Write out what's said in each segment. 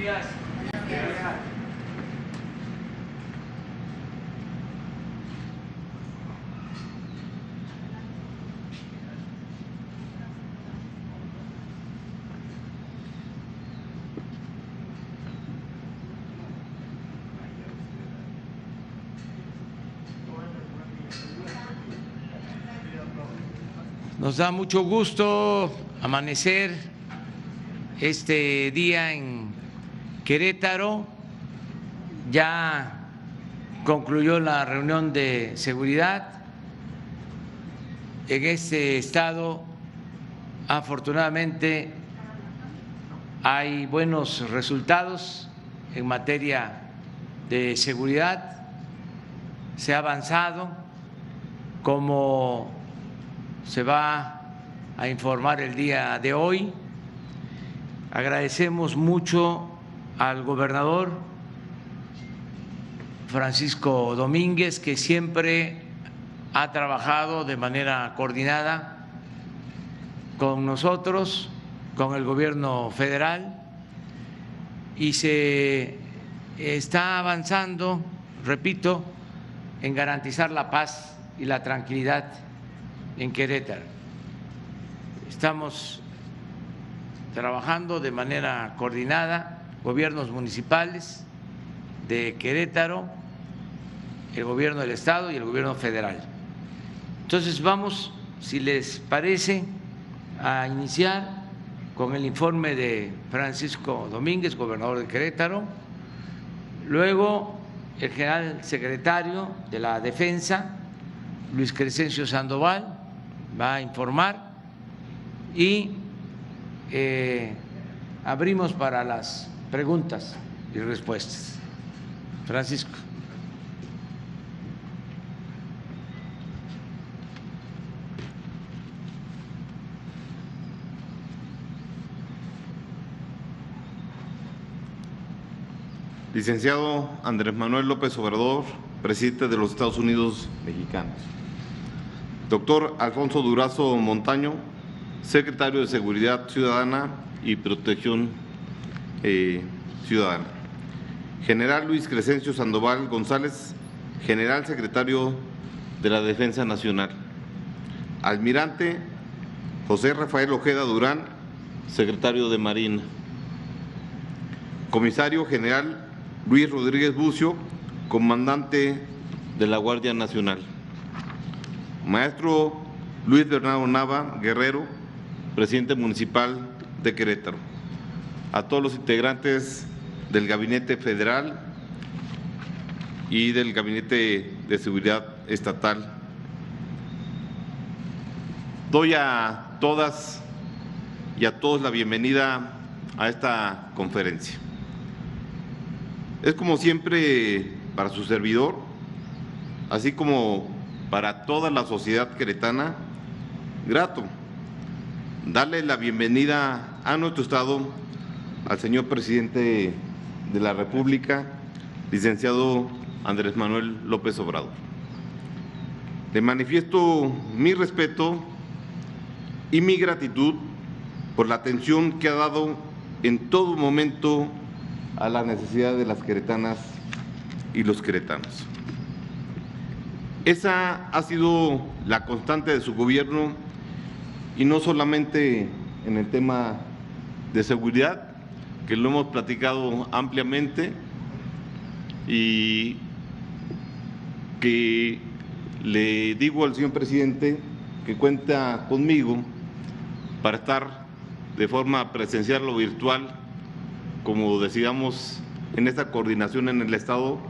días. Nos da mucho gusto amanecer este día en Querétaro. Ya concluyó la reunión de seguridad. En este estado, afortunadamente, hay buenos resultados en materia de seguridad. Se ha avanzado, como se va a informar el día de hoy. Agradecemos mucho al gobernador Francisco Domínguez, que siempre ha trabajado de manera coordinada con nosotros, con el gobierno federal, y se está avanzando, repito, en garantizar la paz y la tranquilidad en Querétaro. Estamos trabajando de manera coordinada, gobiernos municipales de Querétaro, el gobierno del estado y el gobierno federal. Entonces vamos, si les parece, a iniciar con el informe de Francisco Domínguez, gobernador de Querétaro. Luego el general secretario de la Defensa, Luis Crescencio Sandoval, va a informar y abrimos para las preguntas y respuestas. Francisco. Licenciado Andrés Manuel López Obrador, presidente de los Estados Unidos mexicanos. Doctor Alfonso Durazo Montaño, secretario de Seguridad Ciudadana y Protección Ciudadana. General Luis Crescencio Sandoval González, general secretario de la Defensa Nacional. Almirante José Rafael Ojeda Durán, secretario de Marina. Comisario general Luis Rodríguez Bucio, comandante de la Guardia Nacional. Maestro Luis Bernardo Nava Guerrero, presidente municipal de Querétaro. A todos los integrantes del Gabinete Federal y del Gabinete de Seguridad Estatal. Doy a todas y a todos la bienvenida a esta conferencia. Es como siempre para su servidor, así como para toda la sociedad queretana, grato darle la bienvenida a nuestro estado al señor presidente de la República, licenciado Andrés Manuel López Obrador. Le manifiesto mi respeto y mi gratitud por la atención que ha dado en todo momento a la necesidad de las queretanas y los queretanos. Esa ha sido la constante de su gobierno, y no solamente en el tema de seguridad, que lo hemos platicado ampliamente, y que le digo al señor presidente que cuenta conmigo para estar de forma presencial o virtual, como decidamos en esta coordinación en el estado,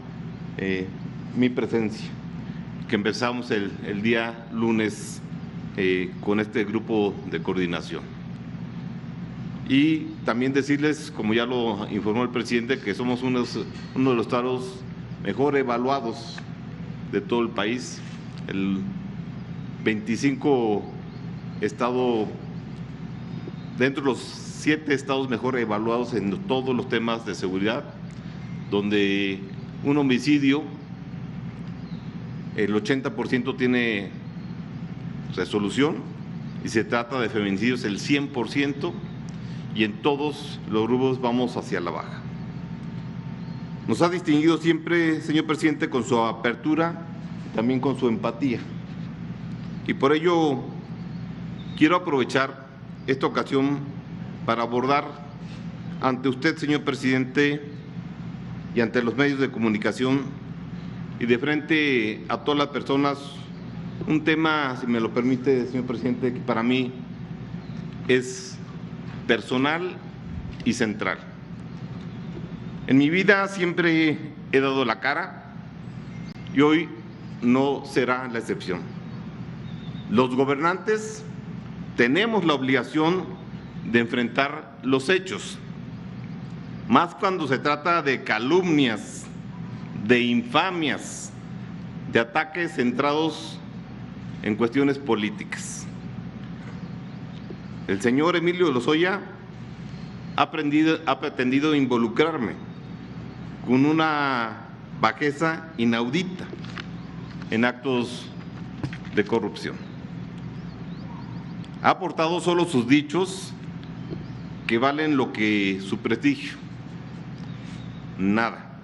mi presencia, que empezamos el día lunes con este grupo de coordinación. Y también decirles, como ya lo informó el presidente, que somos uno de los estados mejor evaluados de todo el país, el 25 estado dentro de los 7 estados mejor evaluados en todos los temas de seguridad, donde un homicidio, el 80% tiene resolución, y se trata de feminicidios el 100%, y en todos los grupos vamos hacia la baja. Nos ha distinguido siempre, señor presidente, con su apertura y también con su empatía. Y por ello quiero aprovechar esta ocasión para abordar ante usted, señor presidente, y ante los medios de comunicación y de frente a todas las personas, un tema, si me lo permite, señor presidente, que para mí es personal y central. En mi vida siempre he dado la cara y hoy no será la excepción. Los gobernantes tenemos la obligación de enfrentar los hechos, más cuando se trata de calumnias, de infamias, de ataques centrados en cuestiones políticas. El señor Emilio Lozoya ha pretendido involucrarme con una bajeza inaudita en actos de corrupción. Ha aportado solo sus dichos que valen lo que su prestigio, nada.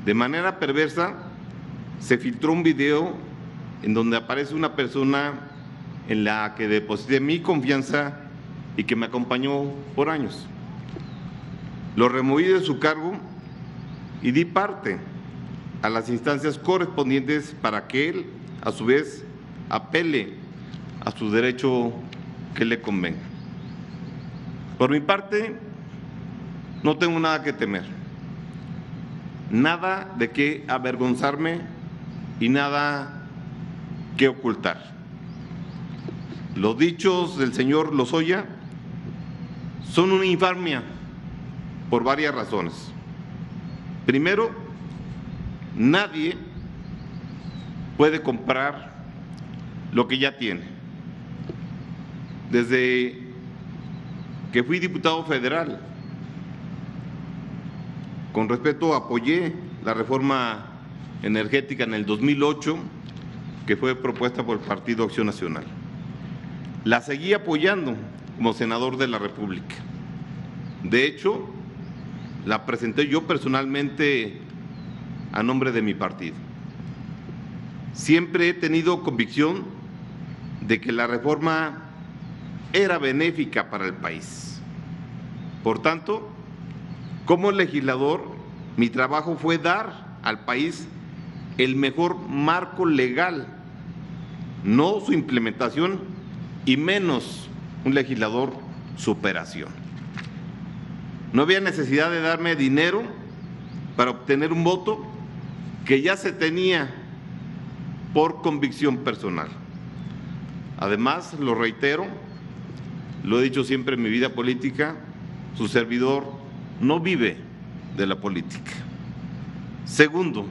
De manera perversa se filtró un video en donde aparece una persona en la que deposité mi confianza y que me acompañó por años. Lo removí de su cargo y di parte a las instancias correspondientes para que él, a su vez, apele a su derecho que le convenga. Por mi parte, no tengo nada que temer, nada de qué avergonzarme y nada que ocultar. Los dichos del señor Lozoya son una infamia por varias razones. Primero, nadie puede comprar lo que ya tiene. Desde que fui diputado federal, con respeto, apoyé la reforma energética en el 2008, que fue propuesta por el Partido Acción Nacional. La seguí apoyando como senador de la República. De hecho, la presenté yo personalmente a nombre de mi partido. Siempre he tenido convicción de que la reforma era benéfica para el país. Por tanto, como legislador, mi trabajo fue dar al país el mejor marco legal, no su implementación y menos un legislador su operación. No había necesidad de darme dinero para obtener un voto que ya se tenía por convicción personal. Además, lo reitero, lo he dicho siempre en mi vida política, su servidor no vive de la política. Segundo,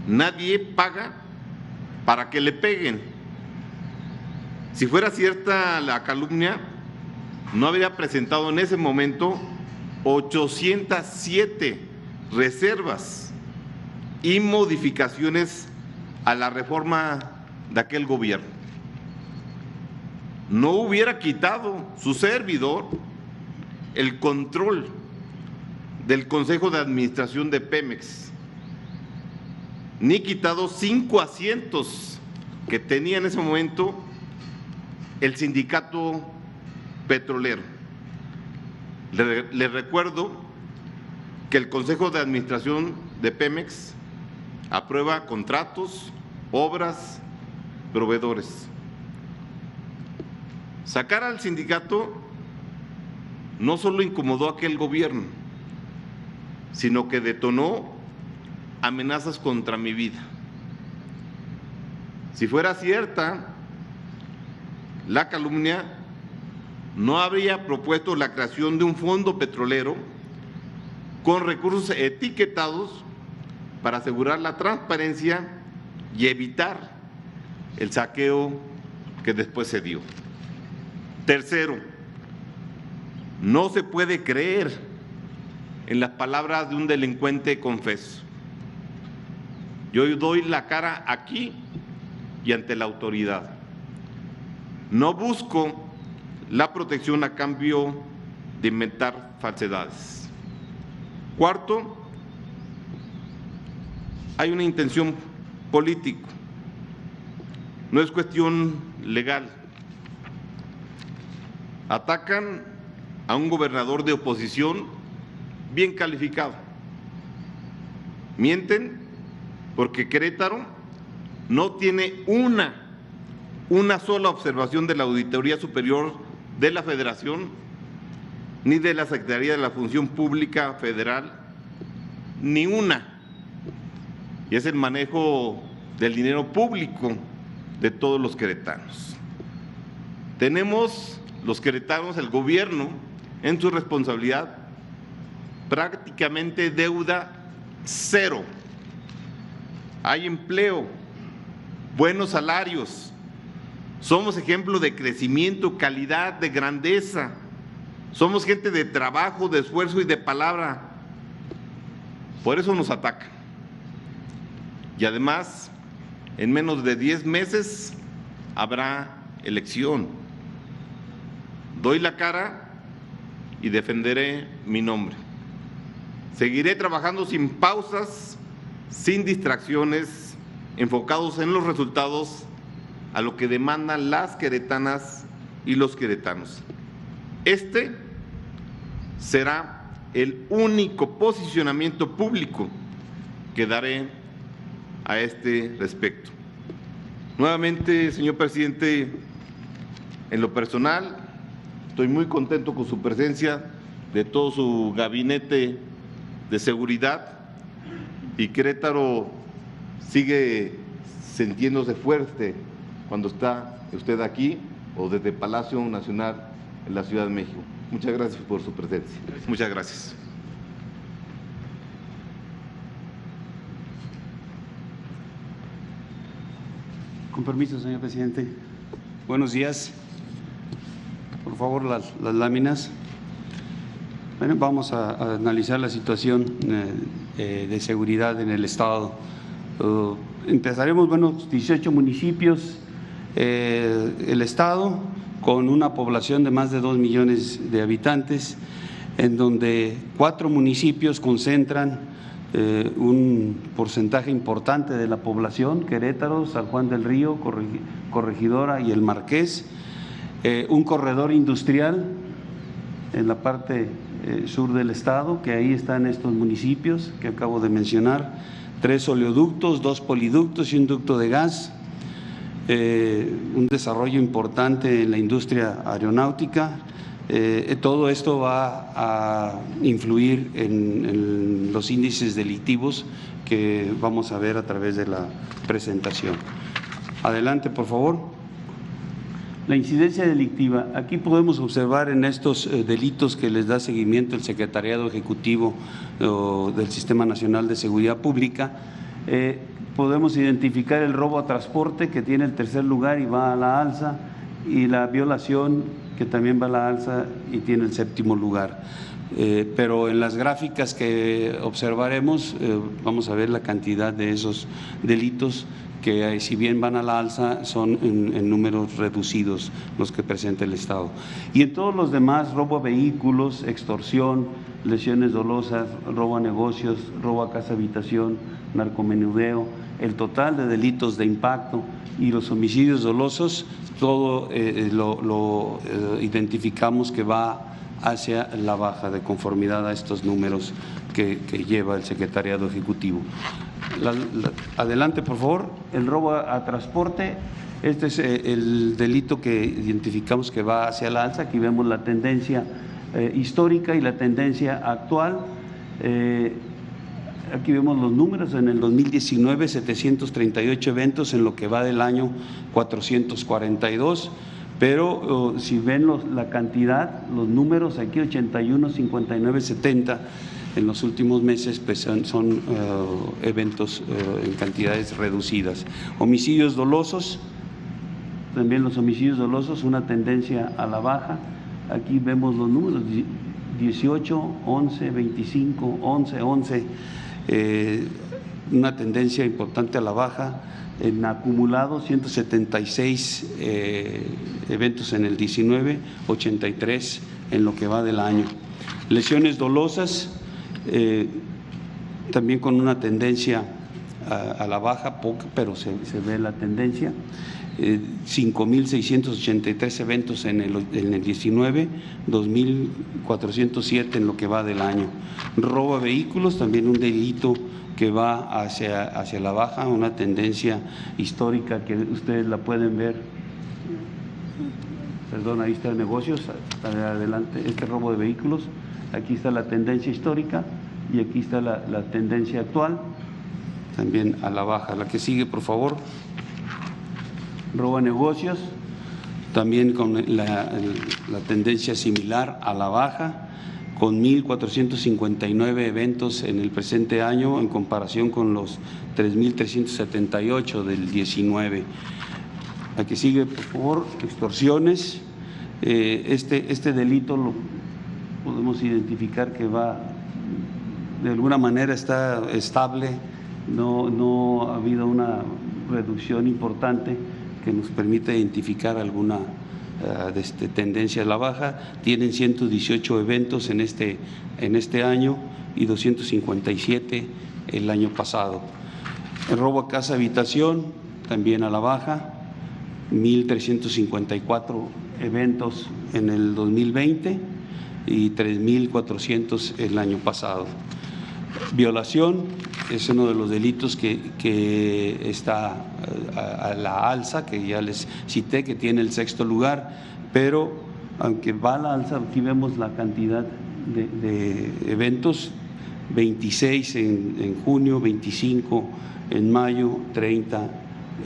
nadie paga para que le peguen. Si fuera cierta la calumnia, no habría presentado en ese momento 807 reservas y modificaciones a la reforma de aquel gobierno. No hubiera quitado su servidor el control del Consejo de Administración de Pemex, ni quitado 5 asientos que tenía en ese momento el sindicato petrolero. Les recuerdo que el Consejo de Administración de Pemex aprueba contratos, obras, proveedores. Sacar al sindicato no solo incomodó a aquel gobierno, sino que detonó amenazas contra mi vida. Si fuera cierta la calumnia, no habría propuesto la creación de un fondo petrolero con recursos etiquetados para asegurar la transparencia y evitar el saqueo que después se dio. Tercero, no se puede creer en las palabras de un delincuente confeso. Yo doy la cara aquí y ante la autoridad. No busco la protección a cambio de inventar falsedades. Cuarto, hay una intención política, no es cuestión legal. Atacan a un gobernador de oposición bien calificado. Mienten porque Querétaro no tiene una sola observación de la Auditoría Superior de la Federación, ni de la Secretaría de la Función Pública Federal, ni una. Y es el manejo del dinero público de todos los queretanos. Tenemos los queretanos, el gobierno, en su responsabilidad, prácticamente deuda cero. Hay empleo, buenos salarios, somos ejemplo de crecimiento, calidad, de grandeza, somos gente de trabajo, de esfuerzo y de palabra. Por eso nos atacan. Y además, en menos de 10 meses habrá elección. Doy la cara y defenderé mi nombre. Seguiré trabajando sin pausas, sin distracciones, enfocados en los resultados, a lo que demandan las queretanas y los queretanos. Este será el único posicionamiento público que daré a este respecto. Nuevamente, señor presidente, en lo personal, estoy muy contento con su presencia, de todo su gabinete de seguridad, y Querétaro sigue sintiéndose fuerte cuando está usted aquí o desde Palacio Nacional en la Ciudad de México. Muchas gracias por su presencia. Muchas gracias. Con permiso, señor presidente. Buenos días. Por favor, las láminas. Bueno, vamos a analizar la situación de seguridad en el estado. Empezaremos, 18 municipios, el estado con una población de más de 2 millones de habitantes, en donde 4 municipios concentran un porcentaje importante de la población: Querétaro, San Juan del Río, Corregidora y El Marqués. Un corredor industrial en la parte sur del estado, que ahí están estos municipios que acabo de mencionar, 3 oleoductos, 2 poliductos y un ducto de gas, un desarrollo importante en la industria aeronáutica. Todo esto va a influir en los índices delictivos que vamos a ver a través de la presentación. Adelante, por favor. La incidencia delictiva. Aquí podemos observar en estos delitos que les da seguimiento el Secretariado Ejecutivo del Sistema Nacional de Seguridad Pública, podemos identificar el robo a transporte, que tiene el tercer lugar y va a la alza, y la violación, que también va a la alza y tiene el séptimo lugar. Pero en las gráficas que observaremos vamos a ver la cantidad de esos delitos que, si bien van a la alza, son en números reducidos los que presenta el Estado. Y en todos los demás: robo a vehículos, extorsión, lesiones dolosas, robo a negocios, robo a casa habitación, narcomenudeo, el total de delitos de impacto y los homicidios dolosos, todo lo identificamos que va hacia la baja, de conformidad a estos números que lleva el Secretariado Ejecutivo. Adelante, por favor. El robo a transporte, este es el delito que identificamos que va hacia la alza. Aquí vemos la tendencia histórica y la tendencia actual. Aquí vemos los números: en el 2019 738 eventos, en lo que va del año 442. Pero si ven la cantidad, los números aquí: 81, 59, 70 en los últimos meses, pues son eventos en cantidades reducidas. Homicidios dolosos, también los homicidios dolosos, una tendencia a la baja. Aquí vemos los números: 18, 11, 25, 11, 11, una tendencia importante a la baja. En acumulado, 176 eventos en el 19, 83 en lo que va del año. Lesiones dolosas, también con una tendencia a la baja, poca, pero se ve la tendencia. 5.683 eventos en el 19, 2.407 en lo que va del año. Robo a vehículos, también un delito que va hacia la baja, una tendencia histórica que ustedes la pueden ver. Perdón, ahí está el negocios, adelante, este robo de vehículos, aquí está la tendencia histórica y aquí está la tendencia actual, también a la baja. La que sigue, por favor. Robo a negocios, también con la tendencia similar a la baja, con 1.459 eventos en el presente año en comparación con los 3.378 del 19. La que sigue, por favor, extorsiones. Este delito lo podemos identificar que va, de alguna manera está estable, no ha habido una reducción importante que nos permita identificar alguna tendencia a la baja. Tienen 118 eventos en este año y 257 el año pasado. El robo a casa habitación también a la baja, 1.354 eventos en el 2020 y 3.400 el año pasado. Violación es uno de los delitos que está a la alza, que ya les cité, que tiene el 6º lugar, pero aunque va a la alza, aquí vemos la cantidad de eventos: 26 en junio, 25 en mayo, 30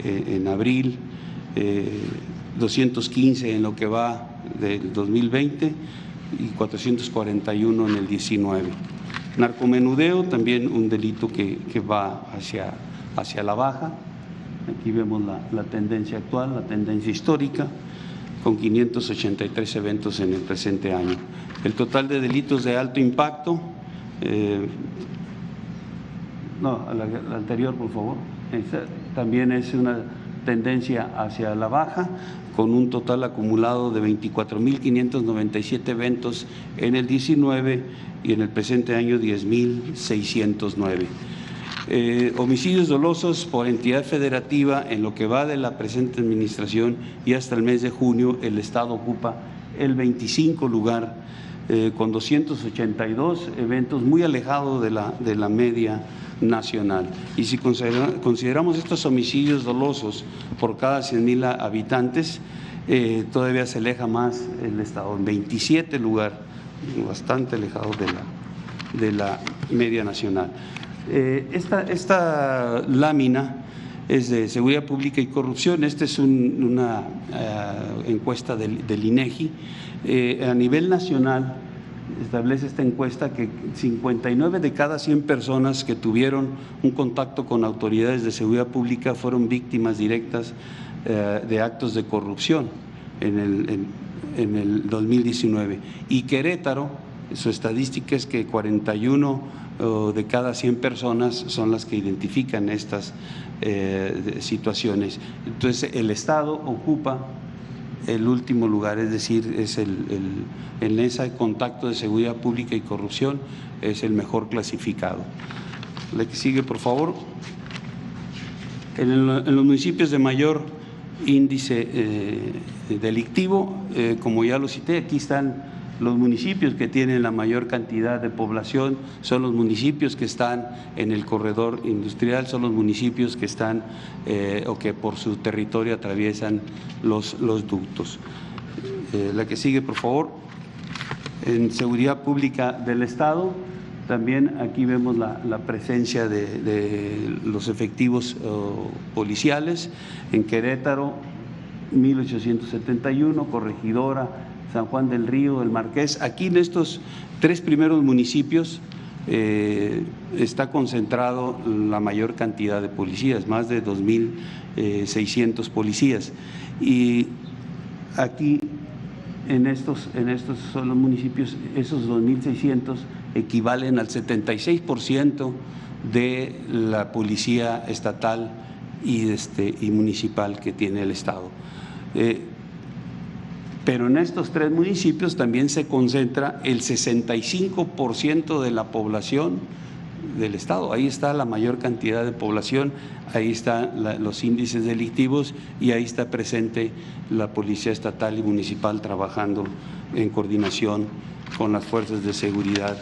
en abril, 215 en lo que va del 2020 y 441 en el 19. Narcomenudeo, también un delito que va hacia la baja. Aquí vemos la tendencia actual, la tendencia histórica, con 583 eventos en el presente año. El total de delitos de alto impacto, la anterior, por favor, también es una tendencia hacia la baja, con un total acumulado de 24.597 eventos en el 19 y en el presente año 10.609. Homicidios dolosos por entidad federativa, en lo que va de la presente administración y hasta el mes de junio, el Estado ocupa el 25 lugar, con 282 eventos, muy alejado de la media nacional. Y si consideramos estos homicidios dolosos por cada 100.000 habitantes, todavía se aleja más el Estado, en 27 lugar, bastante alejado de la media nacional. Esta lámina es de Seguridad Pública y Corrupción. Esta es una encuesta del INEGI. A nivel nacional establece esta encuesta que 59 de cada 100 personas que tuvieron un contacto con autoridades de seguridad pública fueron víctimas directas de actos de corrupción en el 2019. Y Querétaro, su estadística es que 41 de cada 100 personas son las que identifican estas situaciones. Entonces, el Estado ocupa el último lugar, es decir, es en ese contacto de seguridad pública y corrupción es el mejor clasificado. La que sigue, por favor. En los municipios de mayor índice delictivo, como ya lo cité, aquí están los municipios que tienen la mayor cantidad de población, son los municipios que están en el corredor industrial, son los municipios que están o que por su territorio atraviesan los ductos. La que sigue, por favor. En seguridad pública del Estado, también aquí vemos la presencia de los efectivos policiales. En Querétaro, 1.871, Corregidora, San Juan del Río, El Marqués. Aquí en estos 3 primeros municipios está concentrado la mayor cantidad de policías, más de 2.600 policías. Y aquí en estos son los municipios, esos 2.600 equivalen al 76% de la policía estatal y municipal que tiene el Estado. Pero en estos 3 municipios también se concentra el 65% de la población del estado. Ahí está la mayor cantidad de población, ahí están los índices delictivos y ahí está presente la Policía Estatal y Municipal trabajando en coordinación con las fuerzas de seguridad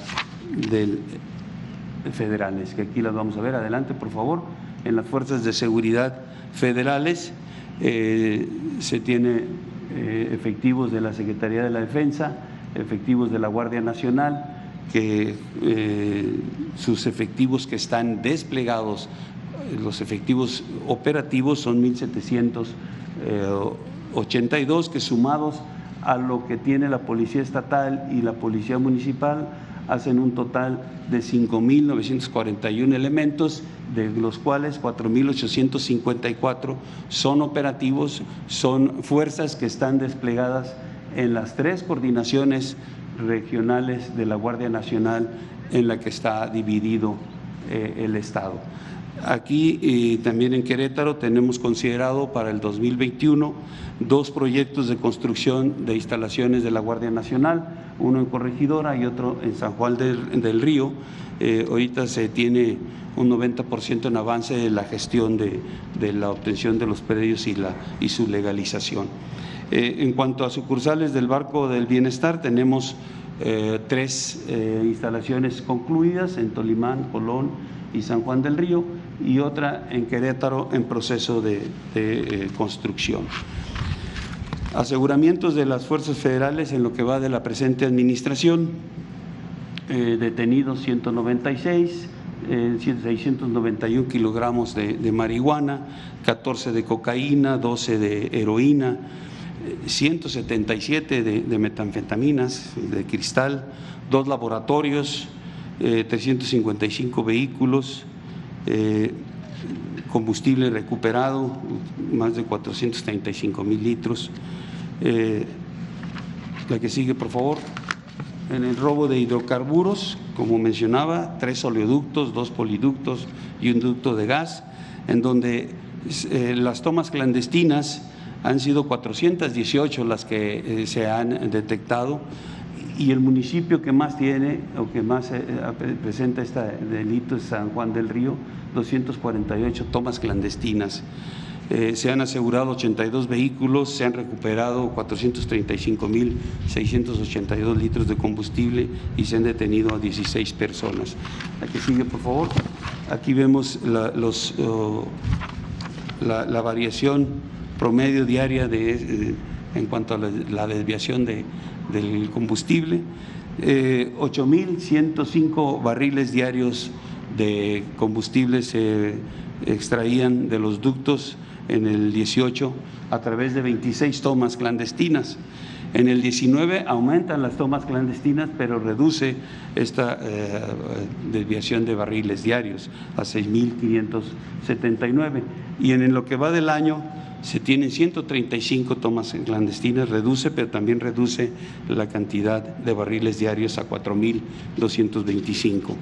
federales, que aquí las vamos a ver. Adelante, por favor. En las fuerzas de seguridad federales se tiene efectivos de la Secretaría de la Defensa, efectivos de la Guardia Nacional, que sus efectivos que están desplegados, los efectivos operativos son 1,782, que sumados a lo que tiene la Policía Estatal y la Policía Municipal hacen un total de 5,941 elementos, de los cuales 4,854 son operativos, son fuerzas que están desplegadas en las 3 coordinaciones regionales de la Guardia Nacional en la que está dividido el Estado. Aquí también en Querétaro tenemos considerado para el 2021 2 proyectos de construcción de instalaciones de la Guardia Nacional, uno en Corregidora y otro en San Juan del Río. Ahorita se tiene un 90% en avance de la gestión de la obtención de los predios y su legalización. En cuanto a sucursales del Barco del Bienestar, tenemos 3 instalaciones concluidas en Tolimán, Colón y San Juan del Río, y otra en Querétaro en proceso de construcción. Aseguramientos de las fuerzas federales en lo que va de la presente administración: detenidos 196, 691 kilogramos de marihuana, 14 de cocaína, 12 de heroína, 177 de metanfetaminas, de cristal, 2 laboratorios, 355 vehículos, combustible recuperado, más de 435,000 litros. La que sigue, por favor. En el robo de hidrocarburos, como mencionaba, 3 oleoductos, 2 poliductos y un ducto de gas, en donde las tomas clandestinas han sido 418 las que se han detectado, y el municipio que más tiene o que más presenta este delito es San Juan del Río, 248 tomas clandestinas. Se han asegurado 82 vehículos, se han recuperado 435,682 litros de combustible y se han detenido a 16 personas. La que sigue, por favor. Aquí vemos la variación promedio diaria en cuanto a la desviación del combustible. 8,105 barriles diarios de combustible se extraían de los ductos en el 18 a través de 26 tomas clandestinas. En el 19 aumentan las tomas clandestinas, pero reduce esta desviación de barriles diarios a 6,579. Y en lo que va del año se tienen 135 tomas clandestinas, reduce, pero también reduce la cantidad de barriles diarios a 4,225.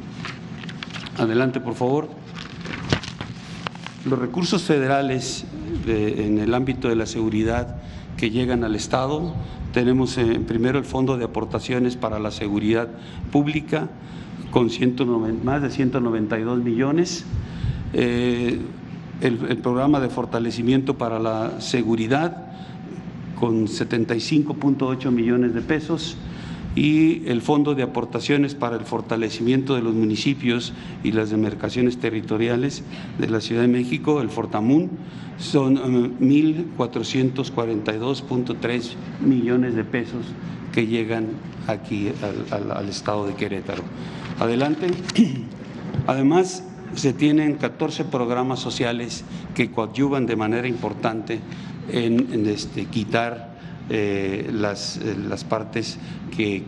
Adelante, por favor. Los recursos federales en el ámbito de la seguridad que llegan al Estado, tenemos primero el Fondo de Aportaciones para la Seguridad Pública con más de 192 millones, el programa de fortalecimiento para la seguridad con 75,8 millones de pesos, y el Fondo de Aportaciones para el Fortalecimiento de los Municipios y las Demarcaciones Territoriales de la Ciudad de México, el Fortamun, son 1,442,3 millones de pesos que llegan aquí al Estado de Querétaro. Adelante. Además, se tienen 14 programas sociales que coadyuvan de manera importante en quitar las partes que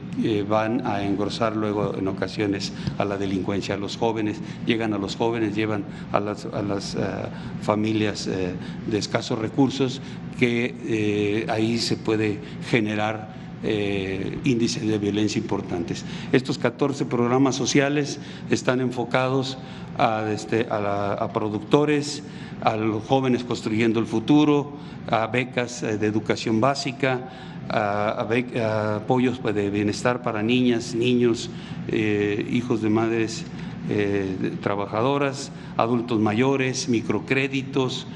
van a engrosar luego en ocasiones a la delincuencia. Los jóvenes, llegan a los jóvenes, llevan a las familias de escasos recursos, que ahí se puede generar índices de violencia importantes. Estos 14 programas sociales están enfocados a productores, a los jóvenes construyendo el futuro, a becas de educación básica, a apoyos de bienestar para niñas, niños, hijos de madres trabajadoras, adultos mayores, microcréditos,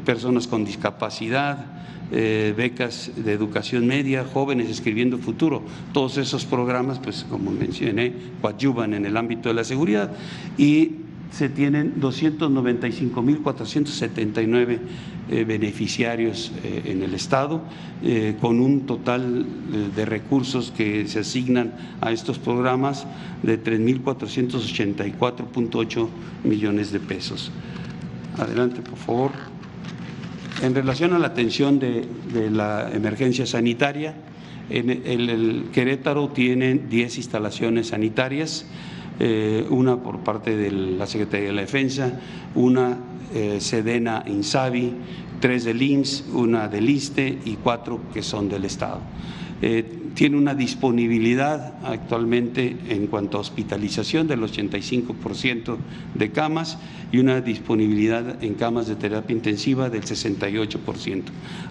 personas con discapacidad, becas de educación media, jóvenes escribiendo futuro. Todos esos programas, pues como mencioné, coadyuvan en el ámbito de la seguridad y se tienen 295.479 beneficiarios en el Estado, con un total de recursos que se asignan a estos programas de 3.484.8 millones de pesos. Adelante, por favor. En relación a la atención de la emergencia sanitaria, el Querétaro tiene 10 instalaciones sanitarias, una por parte de la Secretaría de la Defensa, una Sedena Insabi, 3 del IMSS, una del ISSSTE y 4 que son del Estado. Tiene una disponibilidad actualmente en cuanto a hospitalización del 85% de camas y una disponibilidad en camas de terapia intensiva del 68%.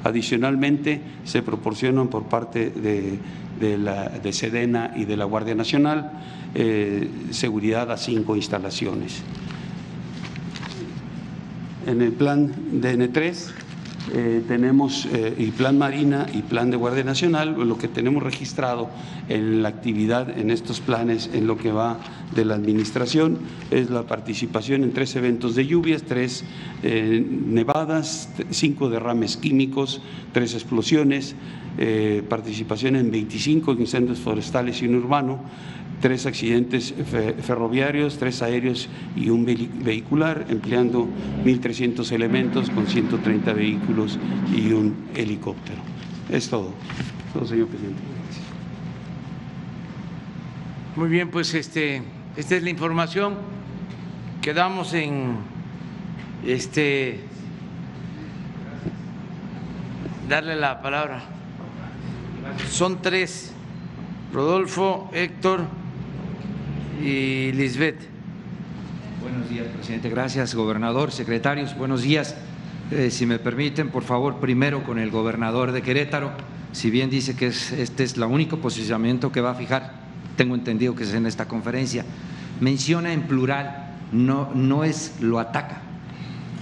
Adicionalmente, se proporcionan por parte de Sedena y de la Guardia Nacional seguridad a 5 instalaciones. En el plan DN3 tenemos y plan Marina y plan de Guardia Nacional. Lo que tenemos registrado en la actividad en estos planes en lo que va de la administración es la participación en 3 eventos de lluvias, 3 nevadas, 5 derrames químicos, 3 explosiones, participación en 25 incendios forestales y un urbano, 3 accidentes ferroviarios, 3 aéreos y un vehicular, empleando 1.300 elementos con 130 vehículos y un helicóptero. Es todo. Señor presidente. Muy bien, pues esta es la información. Quedamos en darle la palabra. Son 3, Rodolfo, Héctor y Lisbeth. Buenos días, presidente. Gracias, gobernador, secretarios. Buenos días. Si me permiten, por favor, primero con el gobernador de Querétaro. Si bien dice que este es el único posicionamiento que va a fijar, tengo entendido que es en esta conferencia, menciona en plural, no es lo ataca,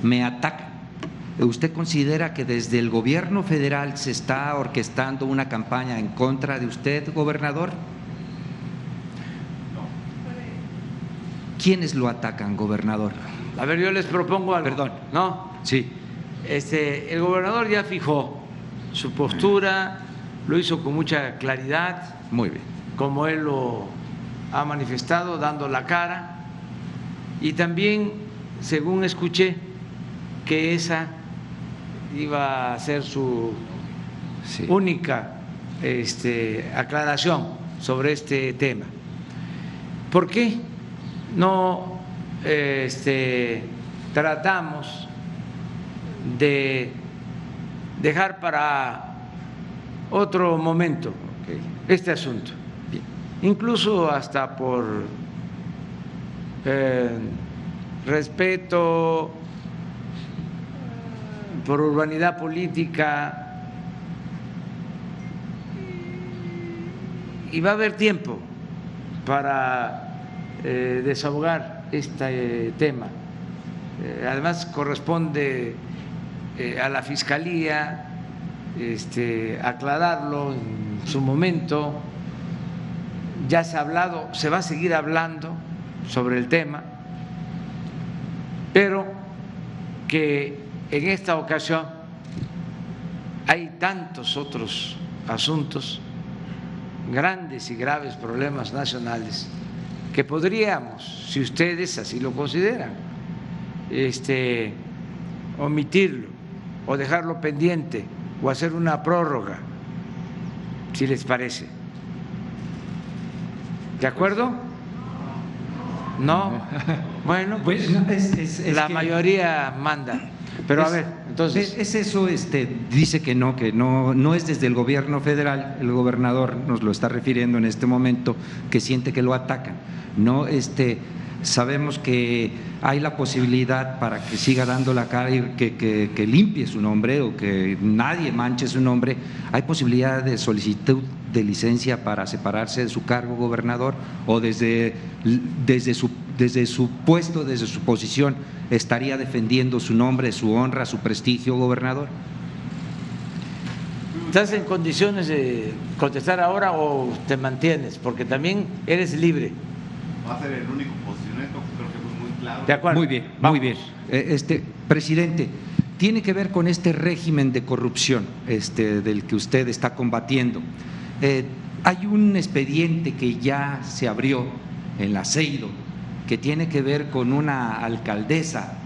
me ataca. ¿Usted considera que desde el gobierno federal se está orquestando una campaña en contra de usted, gobernador? ¿Quiénes lo atacan, gobernador? A ver, yo les propongo algo. Perdón. ¿No? Sí. El gobernador ya fijó su postura, lo hizo con mucha claridad. Muy bien. Como él lo ha manifestado, dando la cara. Y también, según escuché, que esa iba a ser su única aclaración sobre este tema. ¿Por qué no tratamos de dejar para otro momento este asunto? Bien. Incluso hasta por respeto, por urbanidad política, y va a haber tiempo para desahogar este tema. Además, corresponde a la Fiscalía aclararlo en su momento. Ya se ha hablado, se va a seguir hablando sobre el tema, pero que en esta ocasión hay tantos otros asuntos, grandes y graves problemas nacionales, que podríamos, si ustedes así lo consideran, omitirlo o dejarlo pendiente o hacer una prórroga, si les parece. ¿De acuerdo? ¿No? Bueno, pues la mayoría manda. Pero a ver, entonces… Es eso, dice que no es desde el gobierno federal, el gobernador nos lo está refiriendo en este momento, que siente que lo atacan. No, sabemos que hay la posibilidad para que siga dando la cara y que limpie su nombre o que nadie manche su nombre. ¿Hay posibilidad de solicitud de licencia para separarse de su cargo, gobernador, o desde su puesto, desde su posición, estaría defendiendo su nombre, su honra, su prestigio, gobernador? ¿Estás en condiciones de contestar ahora o te mantienes? Porque también eres libre. Va a ser el único posicionamiento, creo que fue muy claro. De acuerdo. Muy bien, Vamos. muy bien. Presidente, tiene que ver con este régimen de corrupción del que usted está combatiendo. Hay un expediente que ya se abrió en la Aceido que tiene que ver con una alcaldesa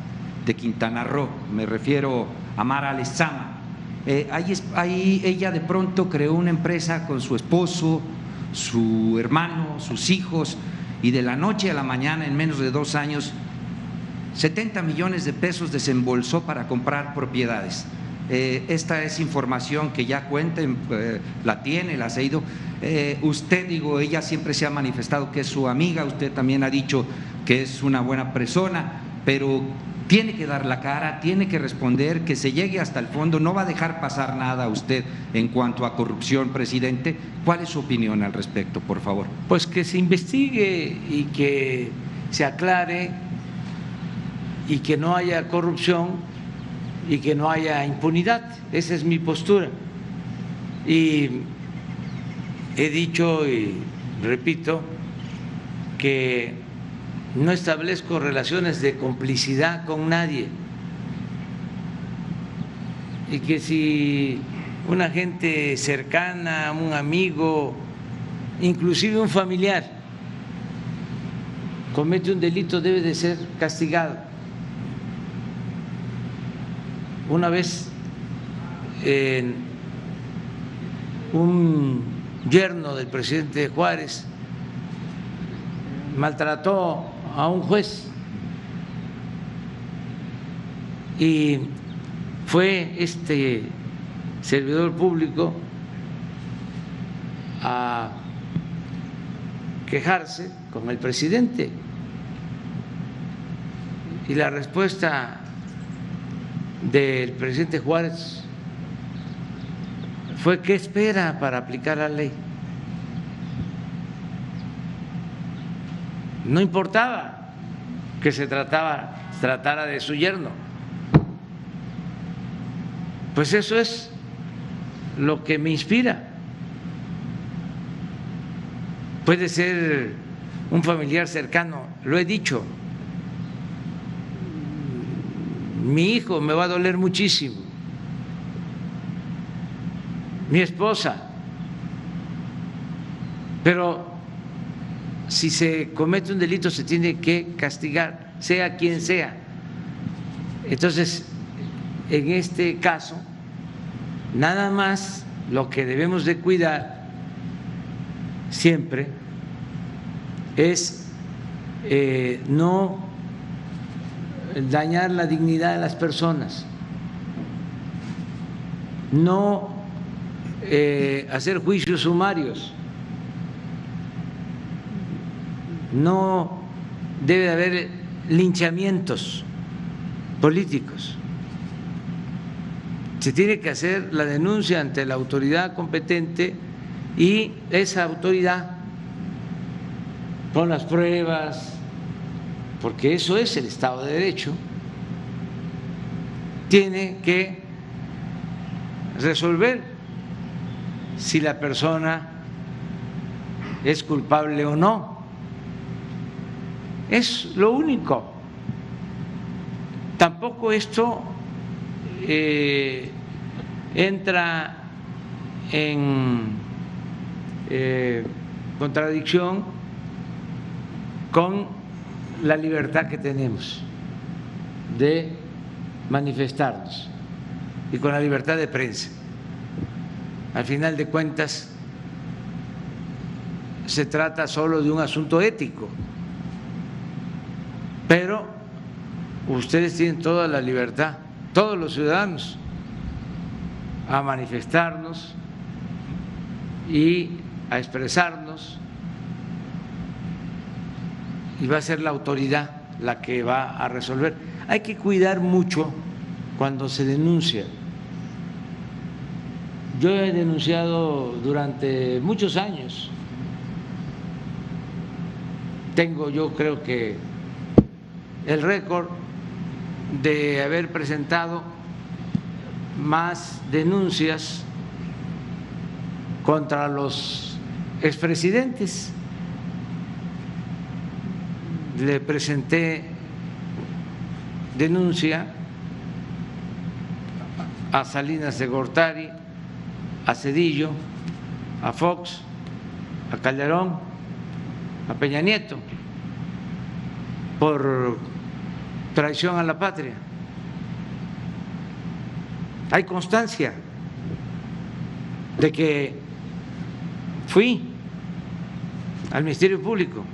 de Quintana Roo, me refiero a Mara Lezama. Ahí ella de pronto creó una empresa con su esposo, su hermano, sus hijos, y de la noche a la mañana, en menos de 2 años, 70 millones de pesos desembolsó para comprar propiedades. Esta es información que ya cuenta, la tiene, la ha ido. Usted, ella siempre se ha manifestado que es su amiga, usted también ha dicho que es una buena persona, pero tiene que dar la cara, tiene que responder, que se llegue hasta el fondo. No va a dejar pasar nada usted en cuanto a corrupción, presidente. ¿Cuál es su opinión al respecto, por favor? Pues que se investigue y que se aclare y que no haya corrupción y que no haya impunidad. Esa es mi postura. Y he dicho y repito que no establezco relaciones de complicidad con nadie y que si una gente cercana, un amigo, inclusive un familiar, comete un delito, debe de ser castigado. Una vez un yerno del presidente Juárez maltrató a un juez y fue este servidor público a quejarse con el presidente y la respuesta del presidente Juárez fue: ¿qué espera para aplicar la ley? No importaba que se tratara de su yerno. Pues eso es lo que me inspira. Puede ser un familiar cercano, lo he dicho. Mi hijo me va a doler muchísimo, mi esposa, pero si se comete un delito se tiene que castigar, sea quien sea. Entonces, en este caso, nada más lo que debemos de cuidar siempre es no dañar la dignidad de las personas, no hacer juicios sumarios, no debe de haber linchamientos políticos. Se tiene que hacer la denuncia ante la autoridad competente y esa autoridad, con las pruebas, porque eso es el Estado de Derecho, tiene que resolver si la persona es culpable o no. Es lo único. Tampoco esto entra en contradicción con la libertad que tenemos de manifestarnos y con la libertad de prensa. Al final de cuentas, se trata solo de un asunto ético, pero ustedes tienen toda la libertad, todos los ciudadanos, a manifestarnos y a expresarnos y va a ser la autoridad la que va a resolver. Hay que cuidar mucho cuando se denuncia. Yo he denunciado durante muchos años. Tengo, yo creo que el récord de haber presentado más denuncias contra los expresidentes. Le presenté denuncia a Salinas de Gortari, a Zedillo, a Fox, a Calderón, a Peña Nieto, por traición a la patria. Hay constancia de que fui al Ministerio Público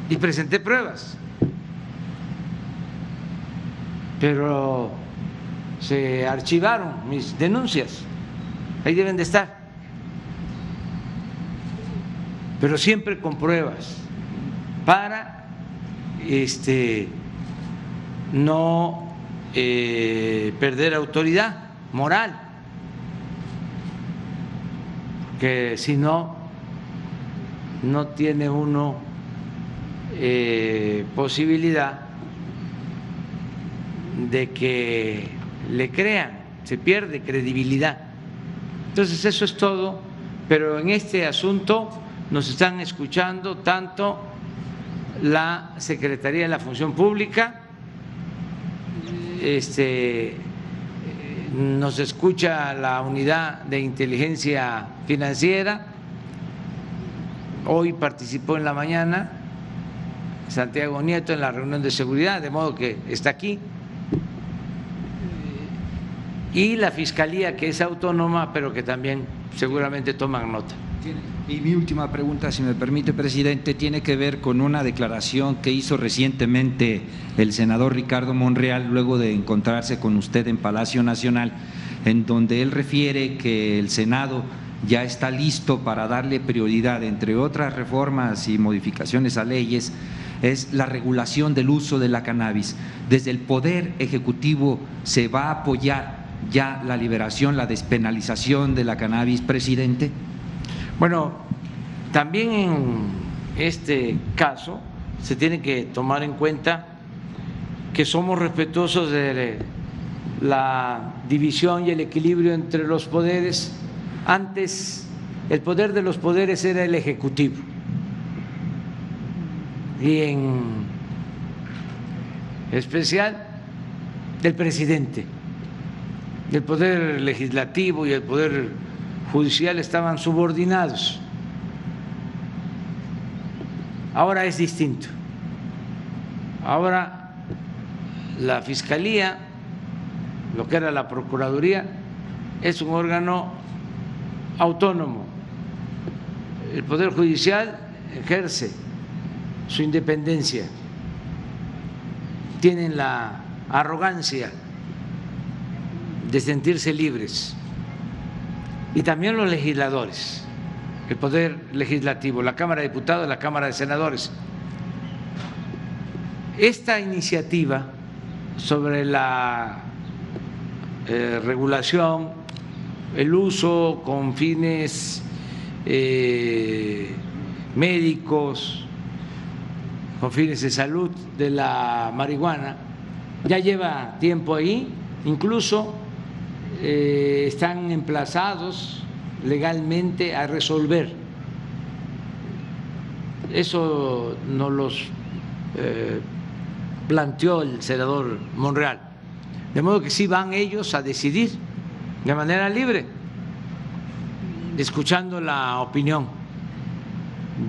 y presenté pruebas, pero se archivaron mis denuncias, ahí deben de estar, pero siempre con pruebas para no perder autoridad moral, que si no, no tiene uno posibilidad de que le crean, se pierde credibilidad. Entonces eso es todo, pero en este asunto nos están escuchando tanto la Secretaría de la Función Pública, nos escucha la Unidad de Inteligencia Financiera, hoy participó en la mañana Santiago Nieto en la reunión de seguridad, de modo que está aquí, y la Fiscalía, que es autónoma, pero que también seguramente toman nota. Y mi última pregunta, si me permite, presidente, tiene que ver con una declaración que hizo recientemente el senador Ricardo Monreal luego de encontrarse con usted en Palacio Nacional, en donde él refiere que el Senado ya está listo para darle prioridad, entre otras reformas y modificaciones a leyes, es la regulación del uso de la cannabis. Desde el Poder Ejecutivo se va a apoyar ya la liberación, la despenalización de la cannabis, presidente. Bueno, también en este caso se tiene que tomar en cuenta que somos respetuosos de la división y el equilibrio entre los poderes. Antes el poder de los poderes era el Ejecutivo y en especial el presidente. El poder legislativo y el poder judicial estaban subordinados. Ahora es distinto. Ahora la Fiscalía, lo que era la Procuraduría, es un órgano autónomo. El Poder Judicial ejerce su independencia. Tienen la arrogancia de sentirse libres. Y también los legisladores, el Poder Legislativo, la Cámara de Diputados, la Cámara de Senadores. Esta iniciativa sobre la regulación, el uso con fines médicos, con fines de salud de la marihuana, ya lleva tiempo ahí, incluso están emplazados legalmente a resolver. Eso nos los planteó el senador Monreal. De modo que sí van ellos a decidir de manera libre, escuchando la opinión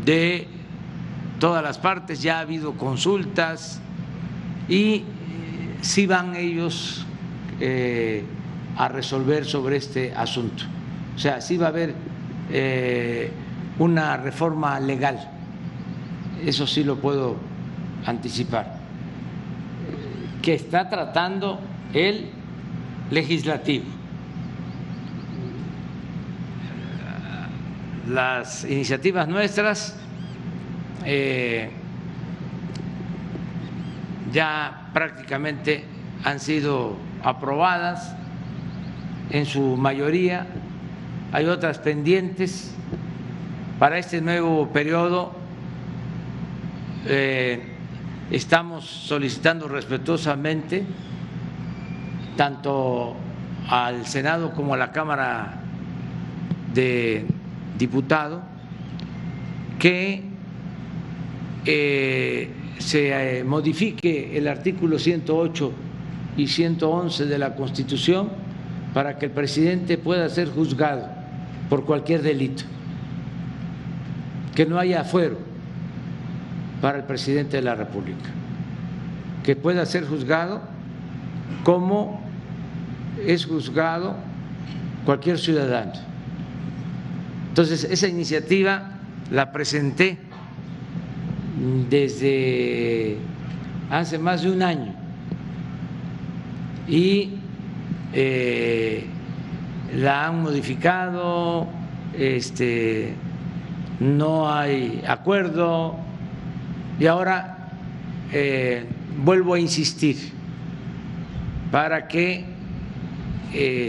de todas las partes. Ya ha habido consultas y sí van ellos a resolver sobre este asunto. O sea, sí va a haber una reforma legal, eso sí lo puedo anticipar, que está tratando el legislativo. Las iniciativas nuestras ya prácticamente han sido aprobadas en su mayoría, hay otras pendientes. Para este nuevo periodo estamos solicitando respetuosamente tanto al Senado como a la Cámara de Diputados que se modifique el artículo 108 y 111 de la Constitución para que el presidente pueda ser juzgado por cualquier delito, que no haya fuero para el presidente de la República, que pueda ser juzgado como es juzgado cualquier ciudadano. Entonces, esa iniciativa la presenté desde hace más de un año y la han modificado, no hay acuerdo y ahora vuelvo a insistir para que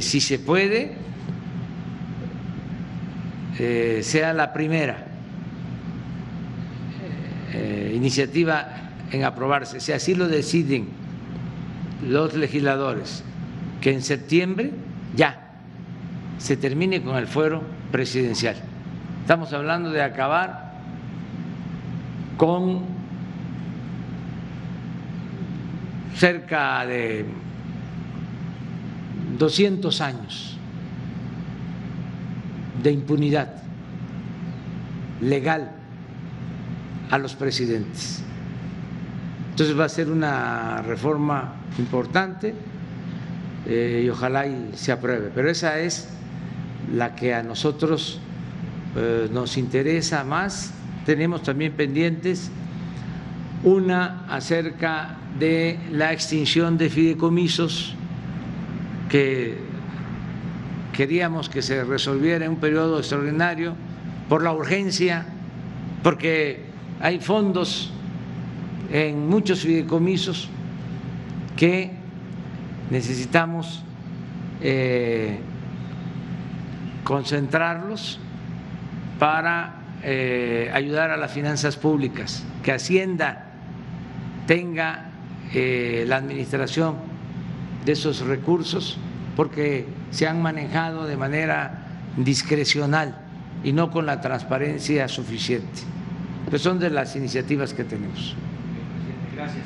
si se puede sea la primera iniciativa en aprobarse, si así lo deciden los legisladores, que en septiembre ya se termine con el fuero presidencial. Estamos hablando de acabar con cerca de 200 años de impunidad legal a los presidentes. Entonces va a ser una reforma importante y ojalá y se apruebe, pero esa es la que a nosotros nos interesa más. Tenemos también pendientes una acerca de la extinción de fideicomisos que queríamos que se resolviera en un periodo extraordinario por la urgencia, porque hay fondos en muchos fideicomisos que necesitamos concentrarlos para ayudar a las finanzas públicas, que Hacienda tenga la administración de esos recursos, porque se han manejado de manera discrecional y no con la transparencia suficiente. Pues son de las iniciativas que tenemos. Gracias.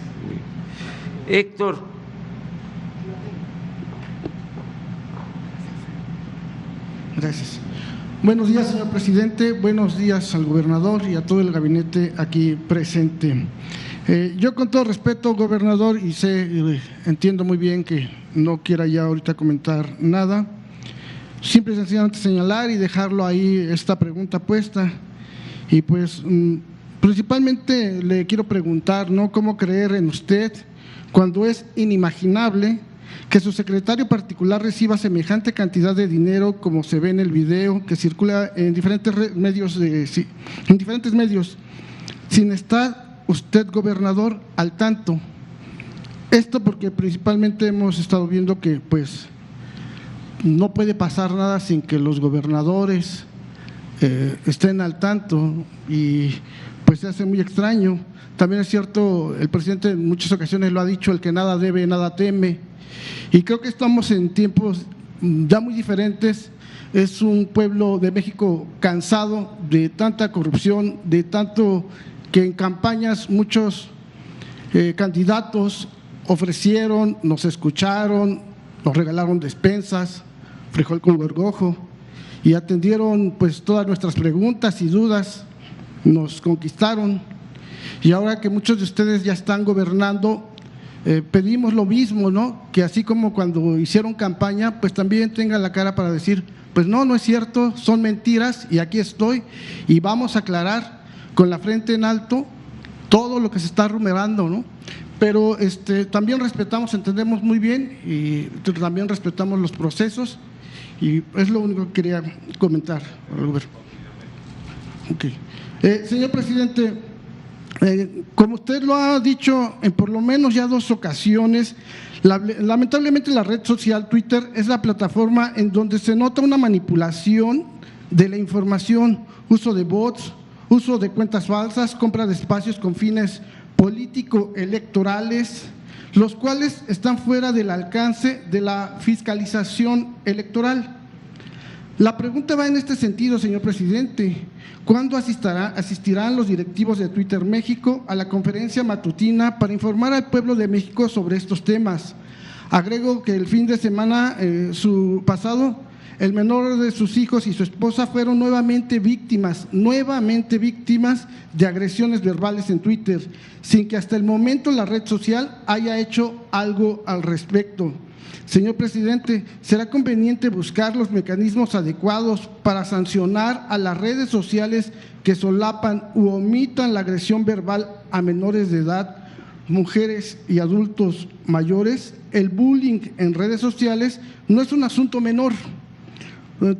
Héctor. Gracias. Buenos días, señor presidente. Buenos días al gobernador y a todo el gabinete aquí presente. Yo, con todo respeto, gobernador, y entiendo muy bien que no quiera ya ahorita comentar nada, simple y sencillamente señalar y dejarlo ahí esta pregunta puesta. Y pues principalmente le quiero preguntar, ¿no?, ¿cómo creer en usted cuando es inimaginable que su secretario particular reciba semejante cantidad de dinero como se ve en el video que circula en diferentes medios, sin estar usted, gobernador, al tanto? Esto porque principalmente hemos estado viendo que pues no puede pasar nada sin que los gobernadores estén al tanto, y pues se hace muy extraño. También es cierto, el presidente en muchas ocasiones lo ha dicho, el que nada debe, nada teme, y creo que estamos en tiempos ya muy diferentes. Es un pueblo de México cansado de tanta corrupción, de tanto que en campañas muchos candidatos ofrecieron, nos escucharon, nos regalaron despensas, frijol con gorgojo, y atendieron pues todas nuestras preguntas y dudas, nos conquistaron. Y ahora que muchos de ustedes ya están gobernando, pedimos lo mismo, ¿no?, que así como cuando hicieron campaña, pues también tengan la cara para decir, pues no es cierto, son mentiras, y aquí estoy, y vamos a aclarar con la frente en alto todo lo que se está rumorando, ¿no? Pero también respetamos, entendemos muy bien, y también respetamos los procesos, y es lo único que quería comentar. Okay. Señor presidente, Como usted lo ha dicho en por lo menos ya 2 ocasiones, lamentablemente la red social Twitter es la plataforma en donde se nota una manipulación de la información, uso de bots, uso de cuentas falsas, compra de espacios con fines político-electorales, los cuales están fuera del alcance de la fiscalización electoral. La pregunta va en este sentido, señor presidente. ¿Cuándo asistirán los directivos de Twitter México a la conferencia matutina para informar al pueblo de México sobre estos temas? Agrego que el fin de semana pasado, el menor de sus hijos y su esposa fueron nuevamente víctimas de agresiones verbales en Twitter, sin que hasta el momento la red social haya hecho algo al respecto. Señor presidente, ¿será conveniente buscar los mecanismos adecuados para sancionar a las redes sociales que solapan u omitan la agresión verbal a menores de edad, mujeres y adultos mayores? El bullying en redes sociales no es un asunto menor,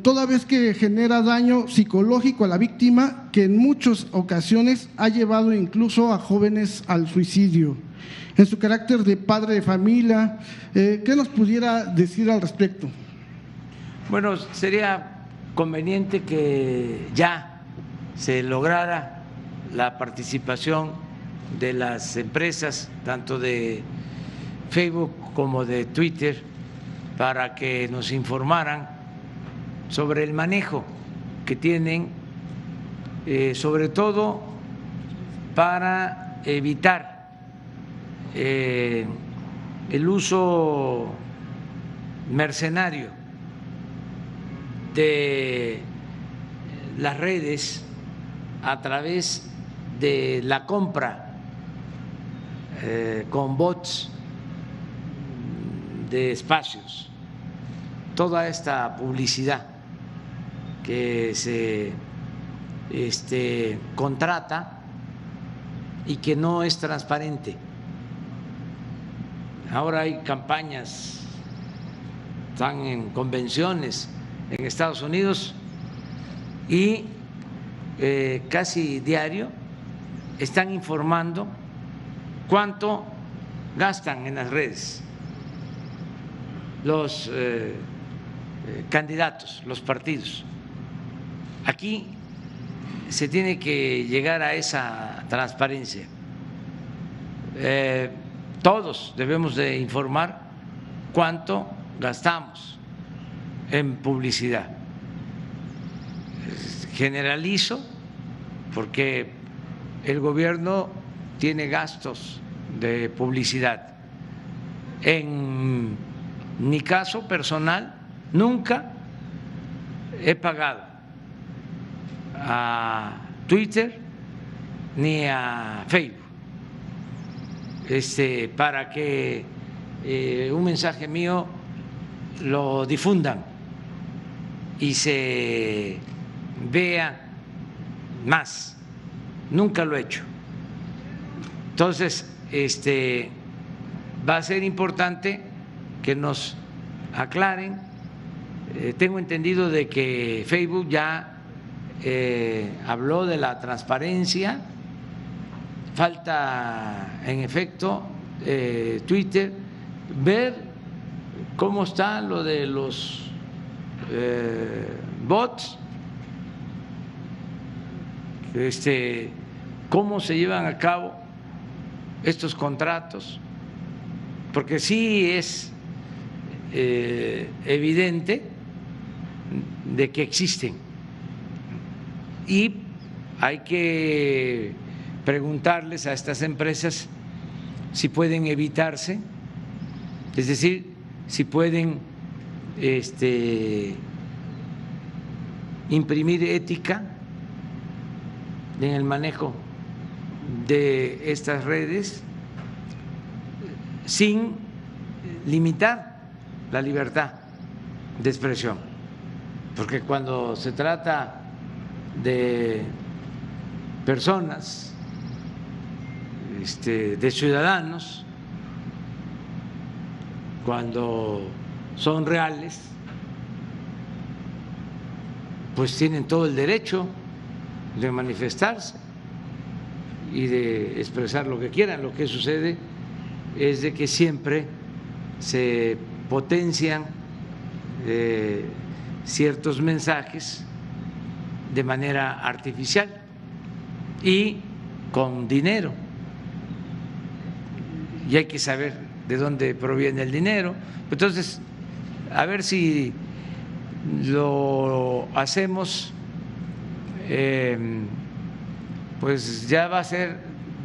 toda vez que genera daño psicológico a la víctima, que en muchas ocasiones ha llevado incluso a jóvenes al suicidio. En su carácter de padre de familia, ¿qué nos pudiera decir al respecto? Bueno, sería conveniente que ya se lograra la participación de las empresas, tanto de Facebook como de Twitter, para que nos informaran sobre el manejo que tienen, sobre todo para evitar el uso mercenario de las redes a través de la compra con bots de espacios, toda esta publicidad que se contrata y que no es transparente. Ahora hay campañas, están en convenciones en Estados Unidos y casi diario están informando cuánto gastan en las redes los candidatos, los partidos. Aquí se tiene que llegar a esa transparencia. Todos debemos de informar cuánto gastamos en publicidad. Generalizo porque el gobierno tiene gastos de publicidad. En mi caso personal, nunca he pagado a Twitter ni a Facebook para que un mensaje mío lo difundan y se vea más. Nunca lo he hecho. Entonces, va a ser importante que nos aclaren. Tengo entendido de que Facebook ya habló de la transparencia. Falta, en efecto, Twitter, ver cómo está lo de los bots, cómo se llevan a cabo estos contratos, porque sí es evidente de que existen y hay que preguntarles a estas empresas si pueden evitarse, es decir, si pueden imprimir ética en el manejo de estas redes sin limitar la libertad de expresión, porque cuando se trata de personas, de ciudadanos, cuando son reales, pues tienen todo el derecho de manifestarse y de expresar lo que quieran. Lo que sucede es de que siempre se potencian ciertos mensajes de manera artificial y con dinero. Y hay que saber de dónde proviene el dinero. Entonces, a ver si lo hacemos, pues ya va a ser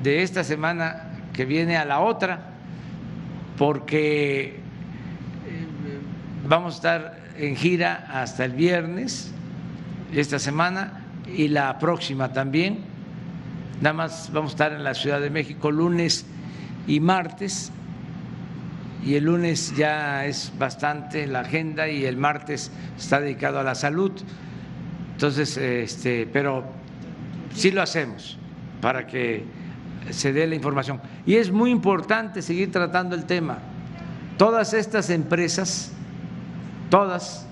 de esta semana que viene a la otra, porque vamos a estar en gira hasta el viernes esta semana y la próxima también. Nada más vamos a estar en la Ciudad de México lunes y martes, y el lunes ya es bastante la agenda y el martes está dedicado a la salud. Entonces, pero sí lo hacemos para que se dé la información. Y es muy importante seguir tratando el tema. Todas estas empresas, todas,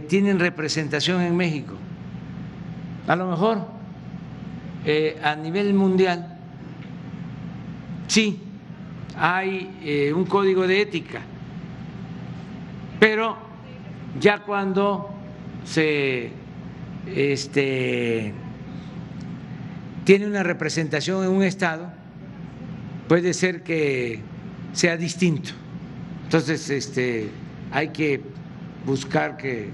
tienen representación en México. A lo mejor a nivel mundial sí hay un código de ética, pero ya cuando se tiene una representación en un estado, puede ser que sea distinto. Entonces, hay que buscar que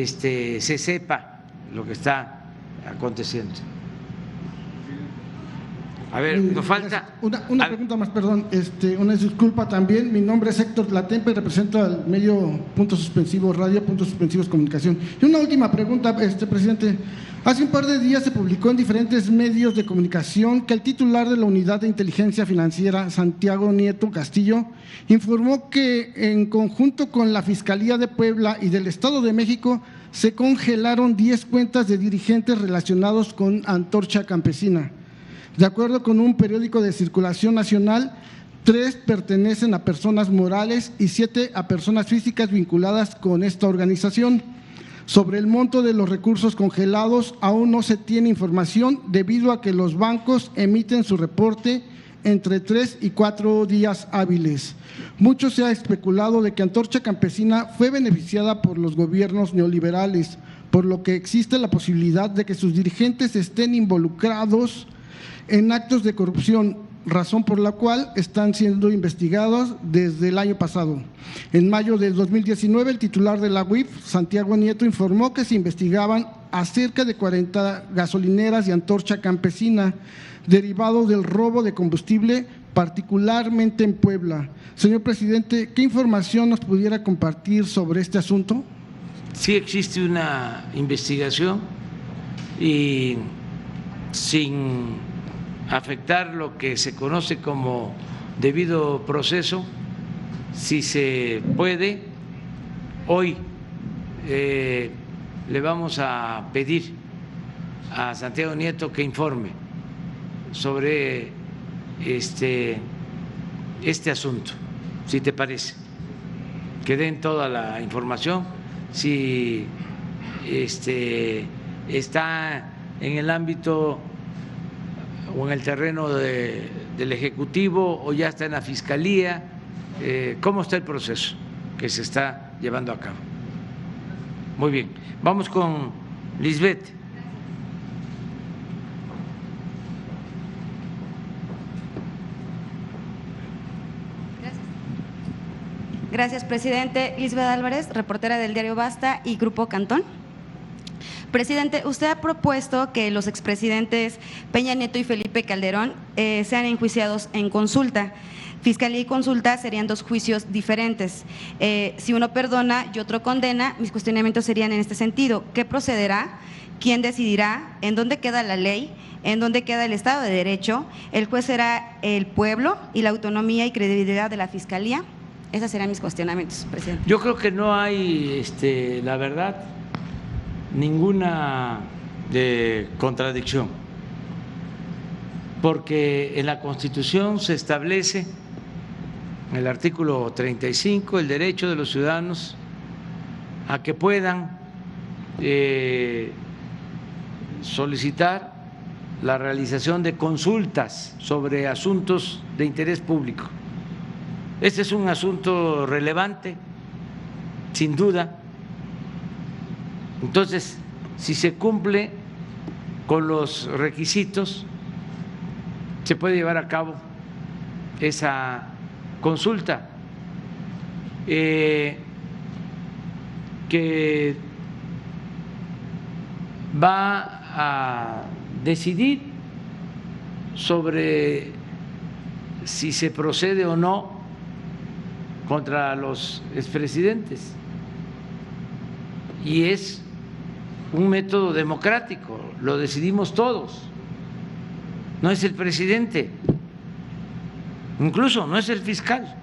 se sepa lo que está aconteciendo. A ver, nos falta una pregunta más, perdón, una disculpa también. Mi nombre es Héctor Latempe, represento al medio Puntos Suspensivos Radio, Puntos Suspensivos Comunicación. Y una última pregunta, presidente. Hace un par de días se publicó en diferentes medios de comunicación que el titular de la Unidad de Inteligencia Financiera, Santiago Nieto Castillo, informó que en conjunto con la Fiscalía de Puebla y del Estado de México se congelaron 10 cuentas de dirigentes relacionados con Antorcha Campesina. De acuerdo con un periódico de circulación nacional, 3 pertenecen a personas morales y 7 a personas físicas vinculadas con esta organización. Sobre el monto de los recursos congelados aún no se tiene información debido a que los bancos emiten su reporte entre 3 y 4 días hábiles. Mucho se ha especulado de que Antorcha Campesina fue beneficiada por los gobiernos neoliberales, por lo que existe la posibilidad de que sus dirigentes estén involucrados en actos de corrupción, razón por la cual están siendo investigados desde el año pasado. En mayo de 2019, el titular de la UIF, Santiago Nieto, informó que se investigaban a cerca de 40 gasolineras de Antorcha Campesina, derivado del robo de combustible, particularmente en Puebla. Señor presidente, ¿qué información nos pudiera compartir sobre este asunto? Sí existe una investigación y sin afectar lo que se conoce como debido proceso, si se puede, hoy le vamos a pedir a Santiago Nieto que informe sobre este asunto, si te parece, que den toda la información, si está en el ámbito o en el terreno del Ejecutivo o ya está en la Fiscalía, cómo está el proceso que se está llevando a cabo. Muy bien, vamos con Lisbeth. Gracias, presidente. Lisbeth Álvarez, reportera del diario Basta y Grupo Cantón. Presidente, usted ha propuesto que los expresidentes Peña Nieto y Felipe Calderón sean enjuiciados en consulta. Fiscalía y consulta serían 2 juicios diferentes. Si uno perdona y otro condena, mis cuestionamientos serían en este sentido. ¿Qué procederá? ¿Quién decidirá? ¿En dónde queda la ley? ¿En dónde queda el Estado de Derecho? ¿El juez será el pueblo y la autonomía y credibilidad de la Fiscalía? Esos serán mis cuestionamientos, presidente. Yo creo que no hay, la verdad, ninguna contradicción, porque en la Constitución se establece, en el artículo 35, el derecho de los ciudadanos a que puedan solicitar la realización de consultas sobre asuntos de interés público. Este es un asunto relevante, sin duda. Entonces, si se cumple con los requisitos, se puede llevar a cabo esa consulta. Que va a decidir sobre si se procede o no contra los expresidentes. Y es un método democrático, lo decidimos todos, no es el presidente, incluso no es el fiscal,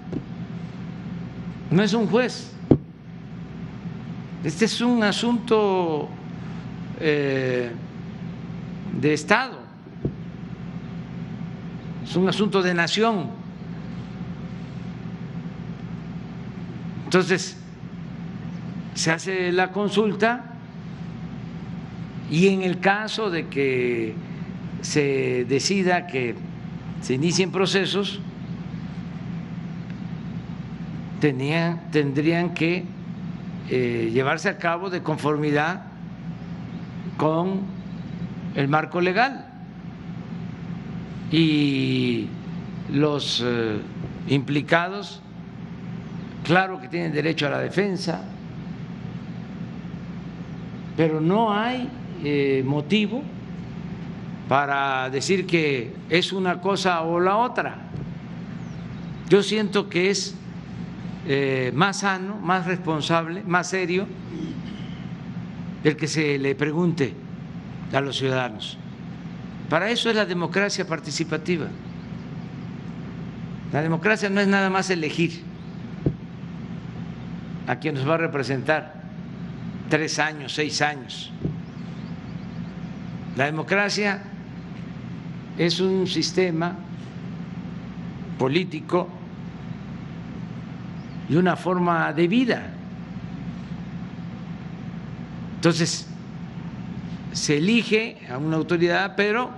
no es un juez. Este es un asunto de Estado, es un asunto de nación. Entonces, se hace la consulta y en el caso de que se decida que se inicien procesos, tendrían que llevarse a cabo de conformidad con el marco legal, y los implicados, claro que tienen derecho a la defensa, pero no hay motivo para decir que es una cosa o la otra. Yo siento que es más sano, más responsable, más serio el que se le pregunte a los ciudadanos. Para eso es la democracia participativa. La democracia no es nada más elegir a quien nos va a representar 3 años, 6 años. La democracia es un sistema político y una forma de vida. Entonces, se elige a una autoridad, pero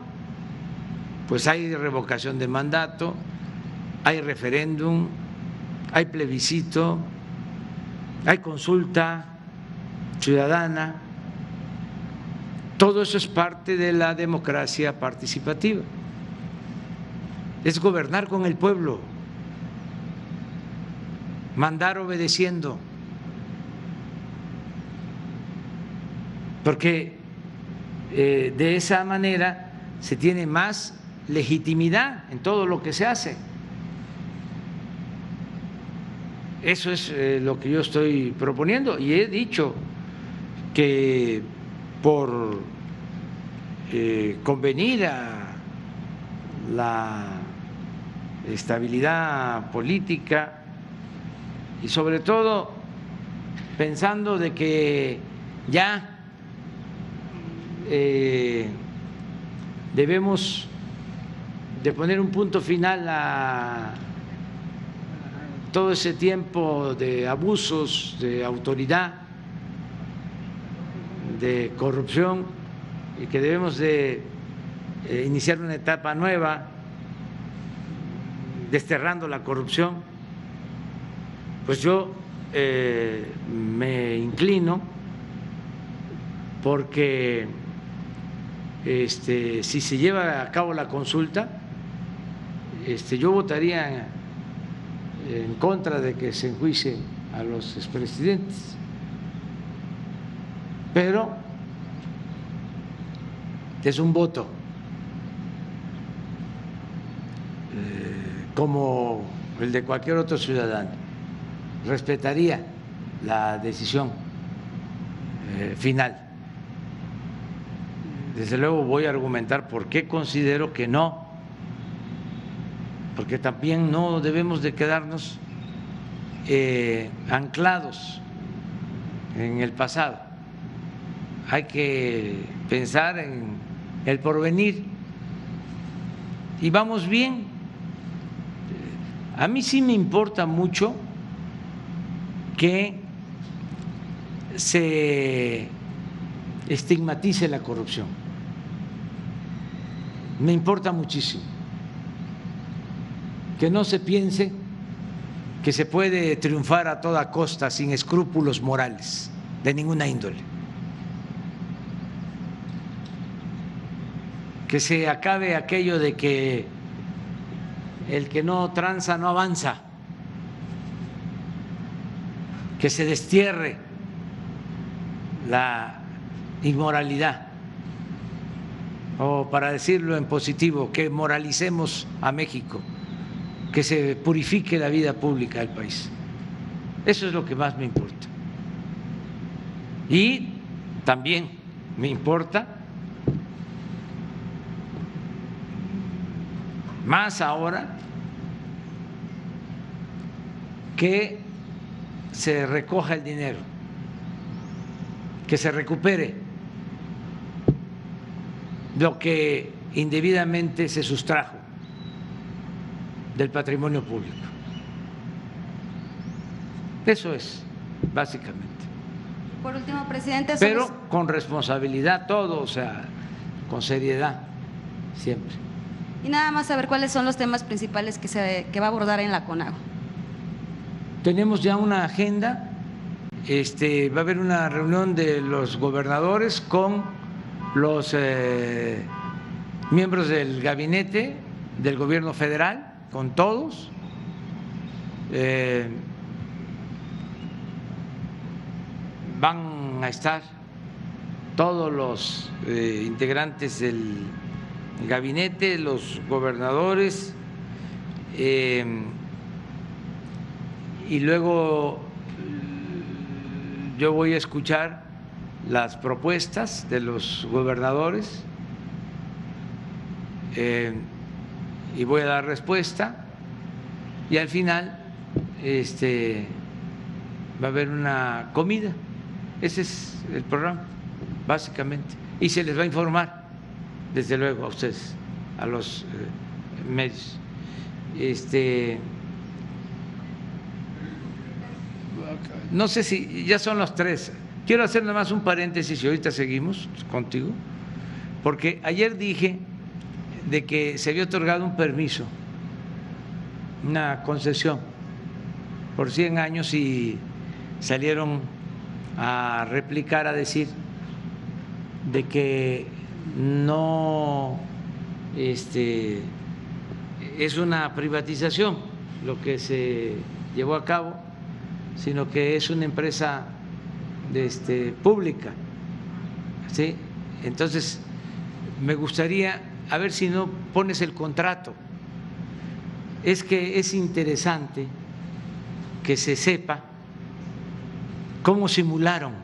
pues hay revocación de mandato, hay referéndum, hay plebiscito, hay consulta ciudadana. Todo eso es parte de la democracia participativa. Es gobernar con el pueblo, mandar obedeciendo, porque de esa manera se tiene más legitimidad en todo lo que se hace. Eso es lo que yo estoy proponiendo, y he dicho que por convenir a la estabilidad política y sobre todo pensando de que ya debemos de poner un punto final a todo ese tiempo de abusos de autoridad, de corrupción, y que debemos de iniciar una etapa nueva, desterrando la corrupción. Pues yo me inclino porque si se lleva a cabo la consulta, yo votaría en contra de que se enjuicien a los expresidentes, pero es un voto como el de cualquier otro ciudadano. Respetaría la decisión final. Desde luego voy a argumentar por qué considero que no, porque también no debemos de quedarnos anclados en el pasado. Hay que pensar en el porvenir y vamos bien. A mí sí me importa mucho que se estigmatice la corrupción. me importa muchísimo. Que no se piense que se puede triunfar a toda costa sin escrúpulos morales de ninguna índole. Que se acabe aquello de que el que no tranza no avanza, que se destierre la inmoralidad, o para decirlo en positivo, que moralicemos a México, que se purifique la vida pública del país. Eso es lo que más me importa. Y también me importa, más ahora, que se recoja el dinero, que se recupere lo que indebidamente se sustrajo del patrimonio público. Eso es, básicamente. Por último, presidente. Pero con responsabilidad todo, o sea, con seriedad, siempre. Y nada más saber cuáles son los temas principales que va a abordar en la CONAGO. Tenemos ya una agenda, va a haber una reunión de los gobernadores con los miembros del gabinete del gobierno federal, con todos. Van a estar todos los integrantes del gabinete, los gobernadores, y luego yo voy a escuchar las propuestas de los gobernadores y voy a dar respuesta, y al final va a haber una comida. Ese es el programa, básicamente, y se les va a informar, desde luego, a ustedes, a los medios. No sé si ya son los 3. Quiero hacer nada más un paréntesis y ahorita seguimos contigo, porque ayer dije de que se había otorgado un permiso, una concesión por 100 años, y salieron a replicar, a decir de que no es una privatización lo que se llevó a cabo, sino que es una empresa pública, ¿sí? Entonces me gustaría, a ver si no pones el contrato. Es que es interesante que se sepa cómo simularon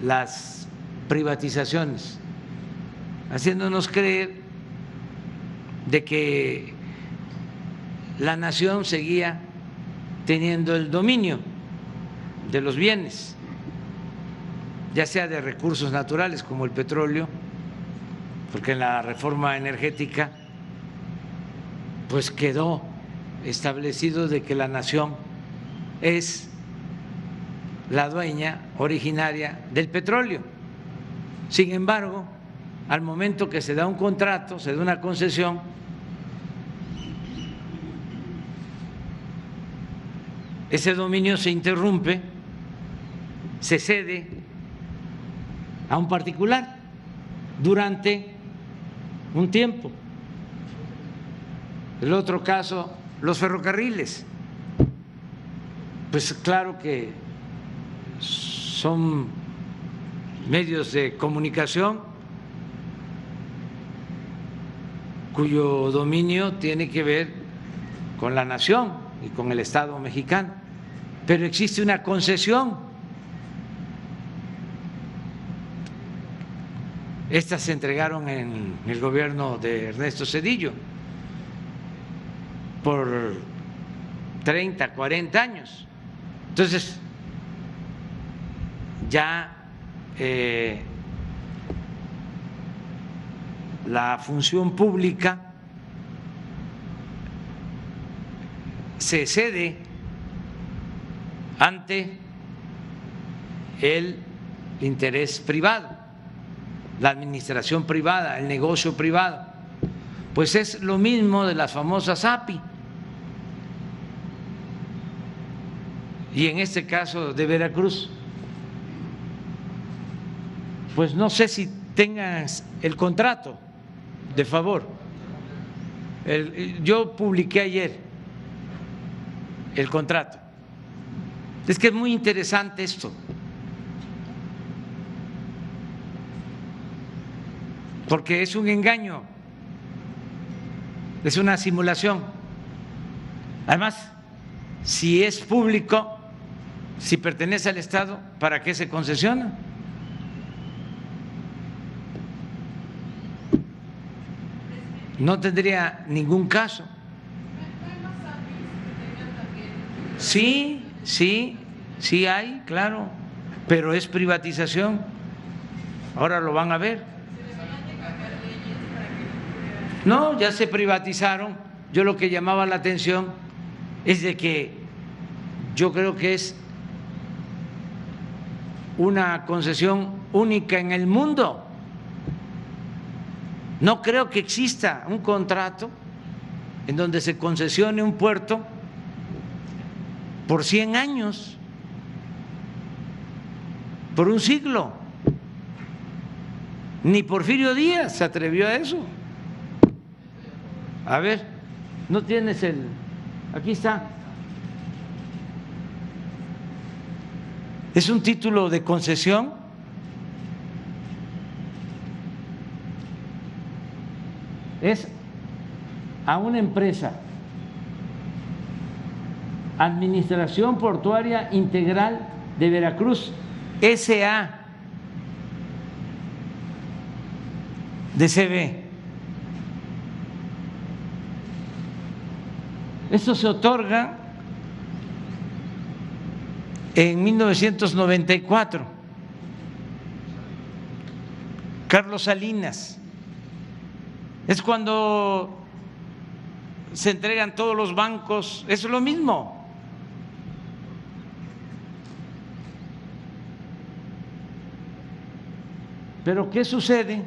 las privatizaciones, haciéndonos creer de que la nación seguía teniendo el dominio de los bienes, ya sea de recursos naturales como el petróleo, porque en la reforma energética pues quedó establecido de que la nación es la dueña originaria del petróleo. Sin embargo, al momento que se da un contrato, se da una concesión, ese dominio se interrumpe, se cede a un particular durante un tiempo. El otro caso, los ferrocarriles, pues claro que son medios de comunicación cuyo dominio tiene que ver con la nación y con el Estado mexicano, pero existe una concesión. Estas se entregaron en el gobierno de Ernesto Zedillo por 30, 40 años. Entonces, ya la función pública se cede ante el interés privado. la administración privada, el negocio privado. Pues es lo mismo de las famosas API. Y en este caso de Veracruz, pues no sé si tengas el contrato, de favor. Yo publiqué ayer el contrato. Es que es muy interesante esto, porque es un engaño, es una simulación. Además, si es público, si pertenece al Estado, ¿para qué se concesiona? No tendría ningún caso. Sí, sí, sí hay, claro, pero es privatización. Ahora lo van a ver. No, ya se privatizaron. Yo lo que llamaba la atención es de que yo creo que es una concesión única en el mundo. No creo que exista un contrato en donde se concesione un puerto por 100 años, por un siglo. Ni Porfirio Díaz se atrevió a eso. A ver, ¿no tienes el...? Aquí está. Es un título de concesión. Es a una empresa, Administración Portuaria Integral de Veracruz, S.A. de CB. Esto se otorga en 1994. Carlos Salinas. Es cuando se entregan todos los bancos, es lo mismo. Pero ¿qué sucede?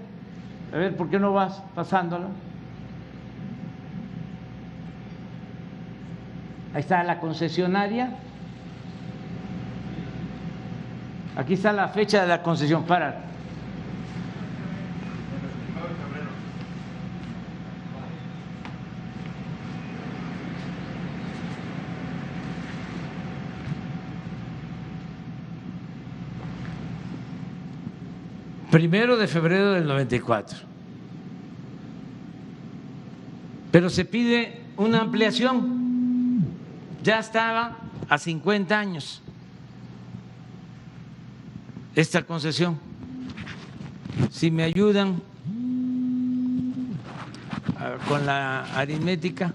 A ver, ¿por qué no vas pasándolo? Ahí está la concesionaria. Aquí está la fecha de la concesión. Para. Primero de febrero del 94. Pero se pide una ampliación. Ya estaba a 50 años esta concesión. Si me ayudan con la aritmética,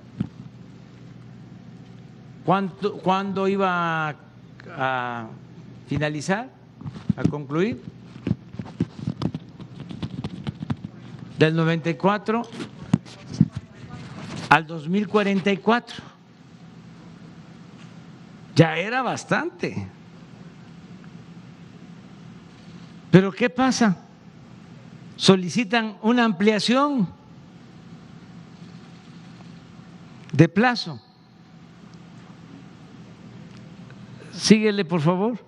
¿cuándo iba a finalizar, a concluir? Del 94 al 2044. Ya era bastante. Pero ¿qué pasa? Solicitan una ampliación de plazo. Síguele, por favor.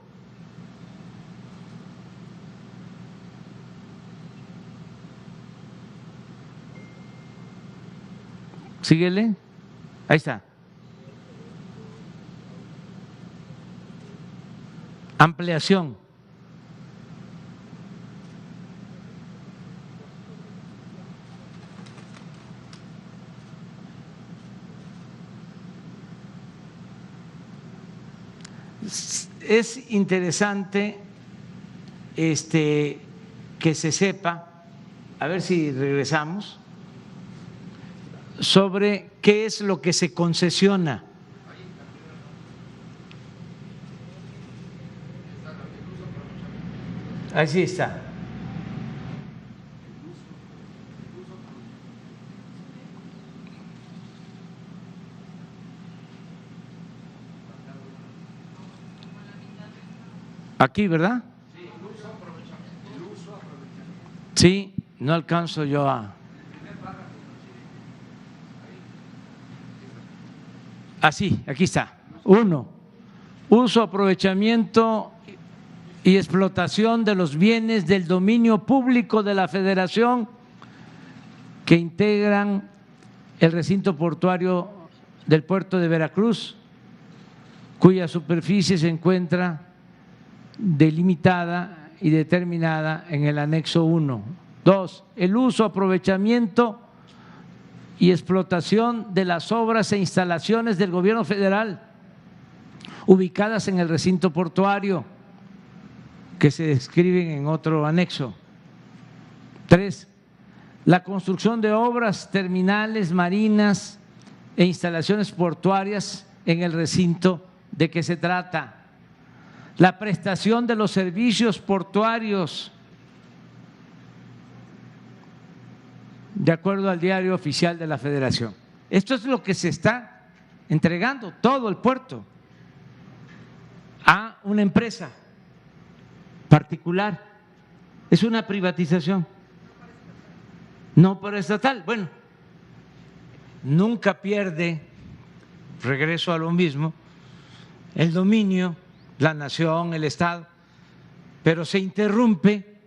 Síguele. Ahí está. Ampliación. Es interesante que se sepa, a ver si regresamos, sobre qué es lo que se concesiona. Así está. Aquí, ¿verdad? Sí, no alcanzo yo a… Así, aquí está. 1. Uso, aprovechamiento y explotación de los bienes del dominio público de la Federación que integran el recinto portuario del puerto de Veracruz, cuya superficie se encuentra delimitada y determinada en el anexo 1. 2. El uso, aprovechamiento y explotación de las obras e instalaciones del gobierno federal ubicadas en el recinto portuario que se describen en otro anexo. 3. La construcción de obras terminales marinas e instalaciones portuarias en el recinto de que se trata. La prestación de los servicios portuarios de acuerdo al diario oficial de la Federación. Esto es lo que se está entregando, todo el puerto, a una empresa particular. Es una privatización, no por estatal. Bueno, nunca pierde, regreso a lo mismo, el dominio, la nación, el Estado, pero se interrumpe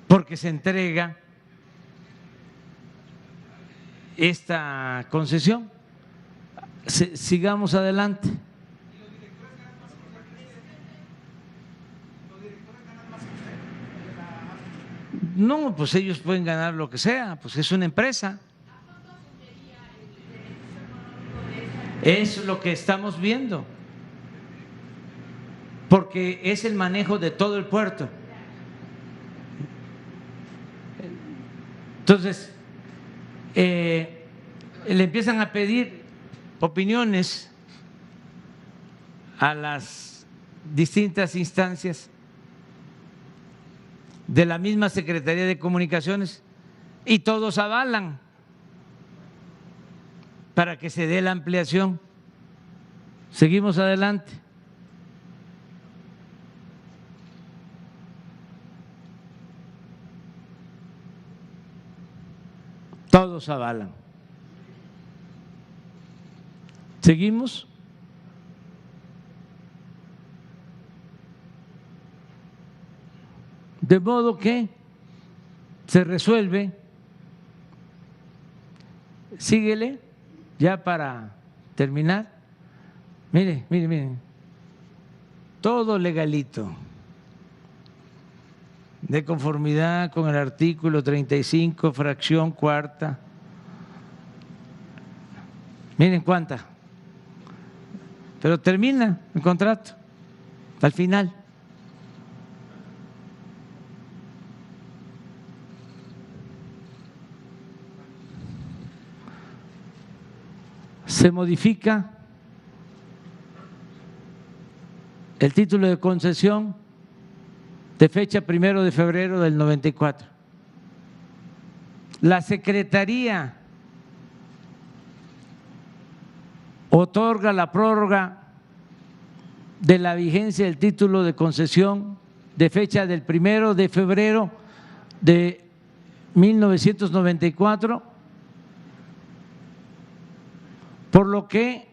porque se entrega esta concesión. Sigamos adelante. No, pues ellos pueden ganar lo que sea, pues es una empresa. Es lo que estamos viendo, porque es el manejo de todo el puerto. Entonces, le empiezan a pedir opiniones a las distintas instancias de la misma Secretaría de Comunicaciones y todos avalan para que se dé la ampliación. Seguimos adelante. Todos avalan. ¿Seguimos? De modo que se resuelve. Síguele, ya para terminar. Mire, mire, mire. Todo legalito, de conformidad con el artículo 35, fracción cuarta. Miren cuánta. Pero termina el contrato al final. Se modifica el título de concesión de fecha 1 de febrero del 94. La Secretaría otorga la prórroga de la vigencia del título de concesión de fecha del 1 de febrero de 1994, por lo que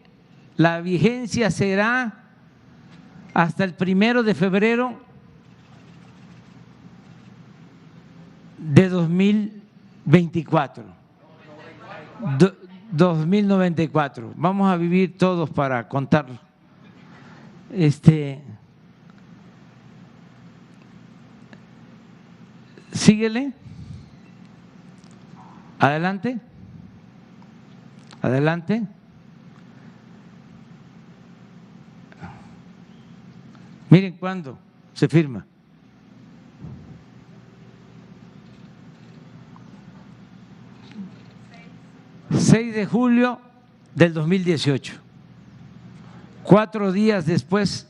la vigencia será hasta el 1 de febrero de 2024. 2094. Vamos a vivir todos para contarlo. Síguele. Adelante. Adelante. Miren cuándo se firma. ...6 de julio del 2018, 4 días después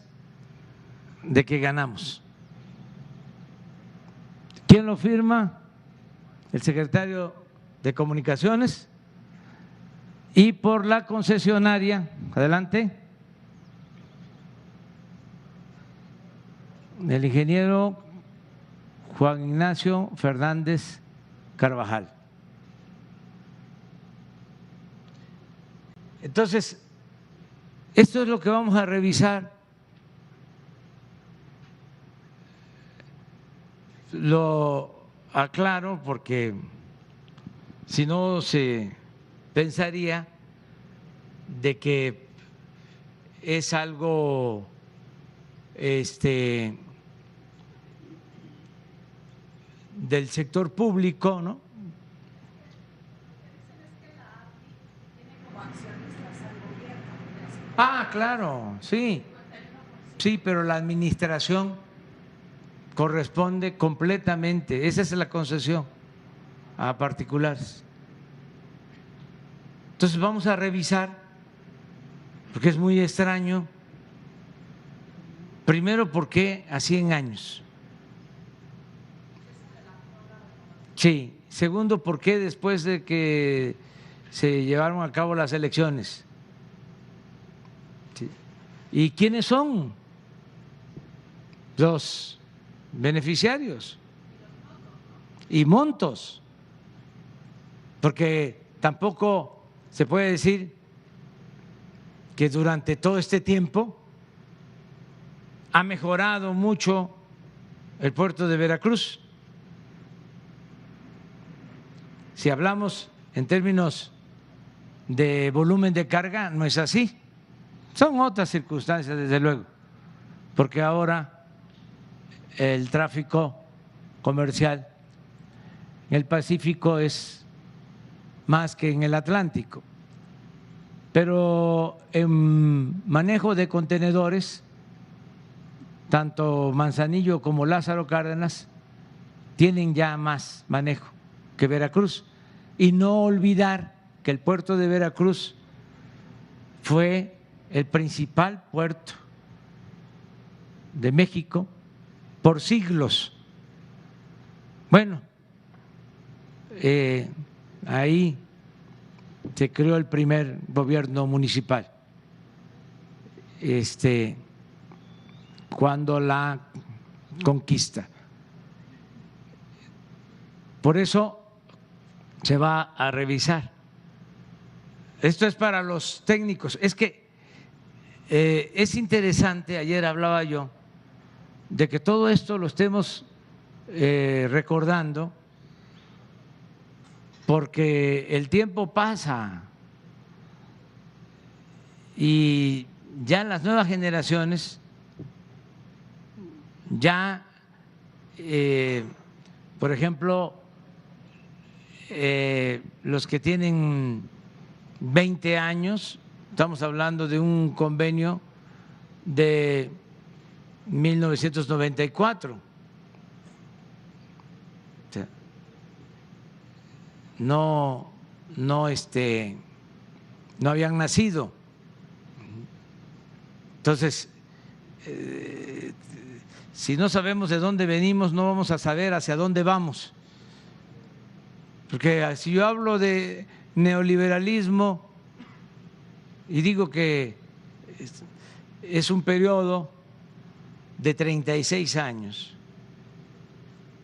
de que ganamos. ¿Quién lo firma? El secretario de Comunicaciones, y por la concesionaria, adelante, el ingeniero Juan Ignacio Fernández Carvajal. Entonces, esto es lo que vamos a revisar. Lo aclaro porque si no se pensaría de que es algo del sector público, ¿no? Ah, claro, sí, sí, pero la administración corresponde completamente, esa es la concesión a particulares. Entonces vamos a revisar, porque es muy extraño, primero, ¿por qué a 100 años? Sí, segundo, ¿por qué después de que se llevaron a cabo las elecciones? Sí. ¿Y quiénes son los beneficiarios? Y montos, porque tampoco se puede decir que durante todo este tiempo ha mejorado mucho el puerto de Veracruz. Si hablamos en términos de volumen de carga, no es así. Son otras circunstancias, desde luego, porque ahora el tráfico comercial en el Pacífico es más que en el Atlántico. Pero en manejo de contenedores, tanto Manzanillo como Lázaro Cárdenas tienen ya más manejo que Veracruz. Y no olvidar que el puerto de Veracruz fue el principal puerto de México por siglos. Bueno, ahí se creó el primer gobierno municipal, cuando la conquista. Por eso se va a revisar. Esto es para los técnicos. Es que es interesante, ayer hablaba yo, de que todo esto lo estemos recordando, porque el tiempo pasa y ya las nuevas generaciones, ya, por ejemplo, los que tienen 20 años, estamos hablando de un convenio de 1994. O sea, no habían nacido. Entonces, si no sabemos de dónde venimos, no vamos a saber hacia dónde vamos. Porque si yo hablo de neoliberalismo y digo que es un periodo de 36 años,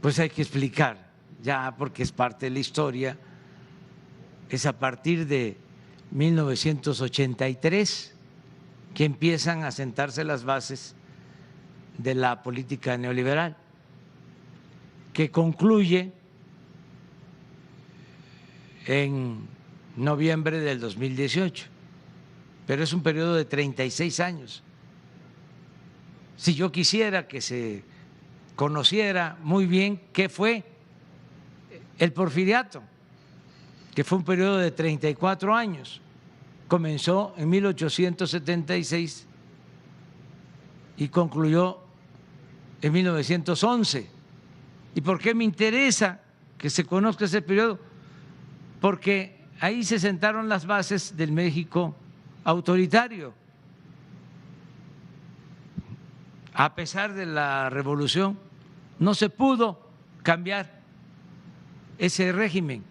pues hay que explicar, ya porque es parte de la historia, es a partir de 1983 que empiezan a sentarse las bases de la política neoliberal, que concluye en noviembre del 2018, pero es un periodo de 36 años. Si yo quisiera que se conociera muy bien qué fue el porfiriato, que fue un periodo de 34 años, comenzó en 1876 y concluyó en 1911. ¿Y por qué me interesa que se conozca ese periodo? Porque ahí se sentaron las bases del México autoritario. A pesar de la revolución, no se pudo cambiar ese régimen.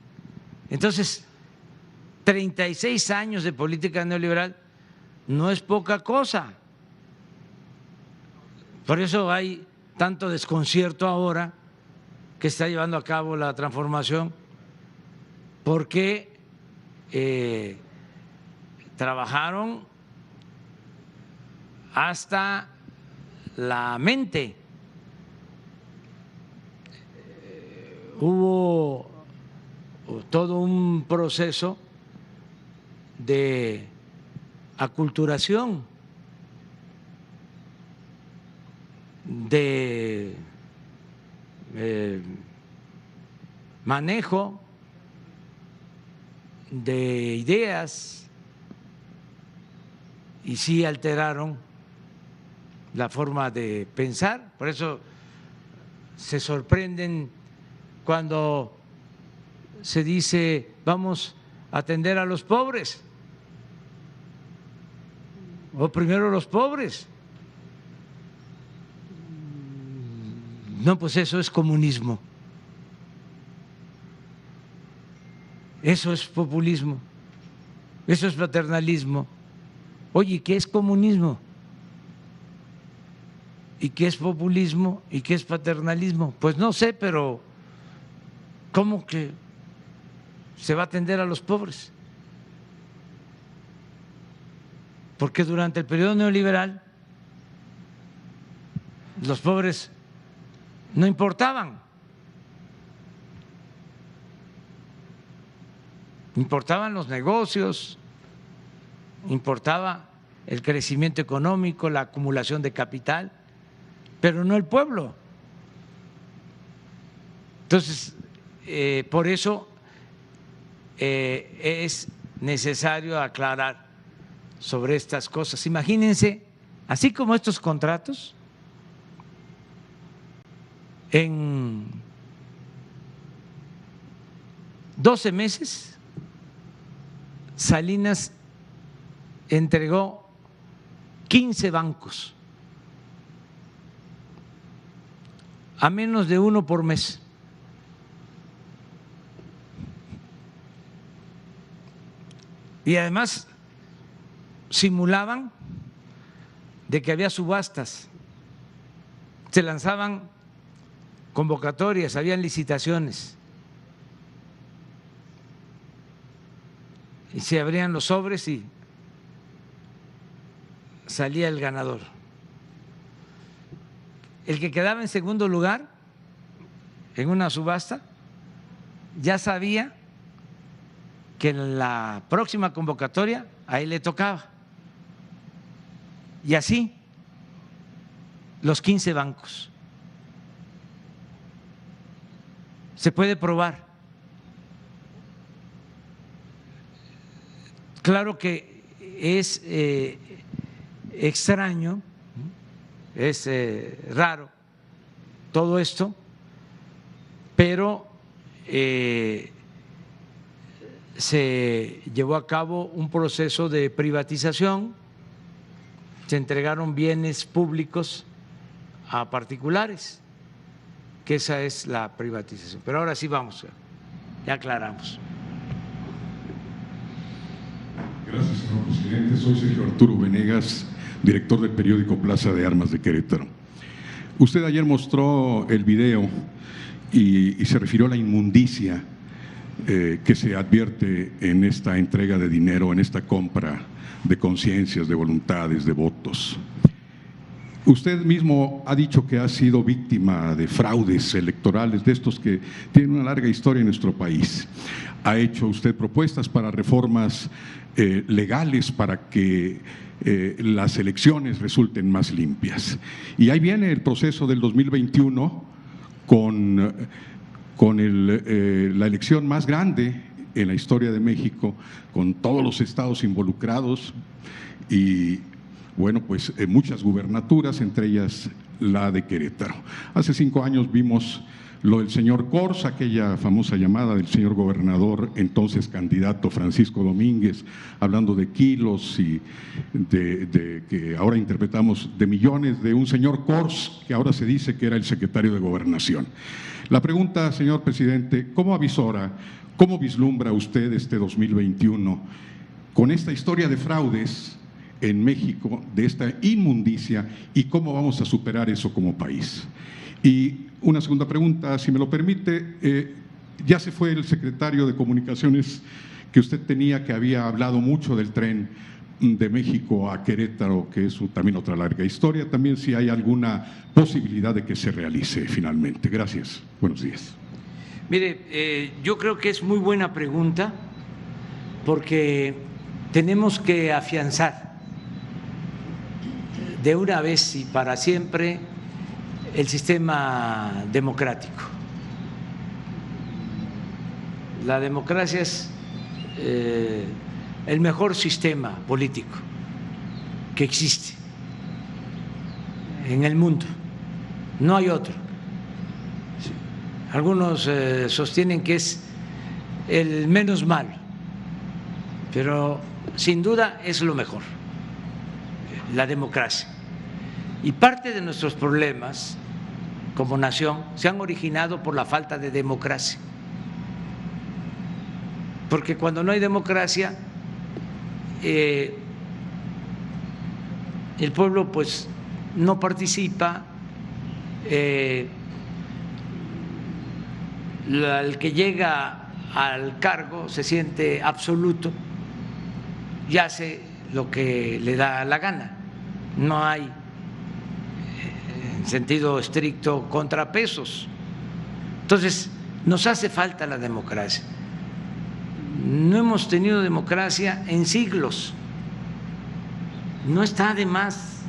Entonces, 36 años de política neoliberal no es poca cosa. Por eso hay tanto desconcierto ahora que está llevando a cabo la transformación, porque trabajaron hasta la mente. Hubo todo un proceso de aculturación, de manejo de ideas, y sí alteraron la forma de pensar. Por eso se sorprenden cuando se dice vamos a atender a los pobres, o primero los pobres. No, pues eso es comunismo, eso es populismo, eso es paternalismo. Oye, ¿qué es comunismo? ¿Y qué es populismo? ¿Y qué es paternalismo? Pues no sé, pero ¿cómo que se va a atender a los pobres? Porque durante el periodo neoliberal los pobres no importaban. Importaban los negocios, importaba el crecimiento económico, la acumulación de capital, pero no el pueblo. Entonces, por eso es necesario aclarar sobre estas cosas. Imagínense, así como estos contratos, en 12 meses Salinas entregó 15 bancos, a menos de uno por mes. Y además simulaban de que había subastas, se lanzaban convocatorias, habían licitaciones y se abrían los sobres y salía el ganador. El que quedaba en segundo lugar en una subasta ya sabía que en la próxima convocatoria a él le tocaba. Y así los 15 bancos. Se puede probar. Claro que es extraño, es raro todo esto, pero se llevó a cabo un proceso de privatización, se entregaron bienes públicos a particulares, que esa es la privatización. Pero ahora sí vamos, ya aclaramos. Gracias, señor presidente. Soy Sergio Arturo Venegas, director del periódico Plaza de Armas de Querétaro. Usted ayer mostró el video y se refirió a la inmundicia que se advierte en esta entrega de dinero, en esta compra de conciencias, de voluntades, de votos. Usted mismo ha dicho que ha sido víctima de fraudes electorales, de estos que tienen una larga historia en nuestro país. Ha hecho usted propuestas para reformas legales para que las elecciones resulten más limpias. Y ahí viene el proceso del 2021 con la elección más grande en la historia de México, con todos los estados involucrados y, bueno, pues muchas gubernaturas, entre ellas la de Querétaro. Hace 5 años vimos lo del señor Cors, aquella famosa llamada del señor gobernador, entonces candidato Francisco Domínguez, hablando de kilos y de que ahora interpretamos de millones, de un señor Cors, que ahora se dice que era el secretario de Gobernación. La pregunta, señor presidente, ¿cómo avisora, cómo vislumbra usted este 2021 con esta historia de fraudes en México, de esta inmundicia, y cómo vamos a superar eso como país? Y una segunda pregunta, si me lo permite, ya se fue el secretario de Comunicaciones que usted tenía, que había hablado mucho del tren de México a Querétaro, que es también otra larga historia. También si hay alguna posibilidad de que se realice finalmente. Gracias. Buenos días. Mire, yo creo que es muy buena pregunta porque tenemos que afianzar de una vez y para siempre el sistema democrático. La democracia es el mejor sistema político que existe en el mundo, no hay otro. Algunos sostienen que es el menos malo, pero sin duda es lo mejor, la democracia. Y parte de nuestros problemas como nación se han originado por la falta de democracia. Porque cuando no hay democracia, el pueblo pues no participa, el que llega al cargo se siente absoluto y hace lo que le da la gana. No hay, en sentido estricto, contrapesos. Entonces, nos hace falta la democracia. No hemos tenido democracia en siglos. No está de más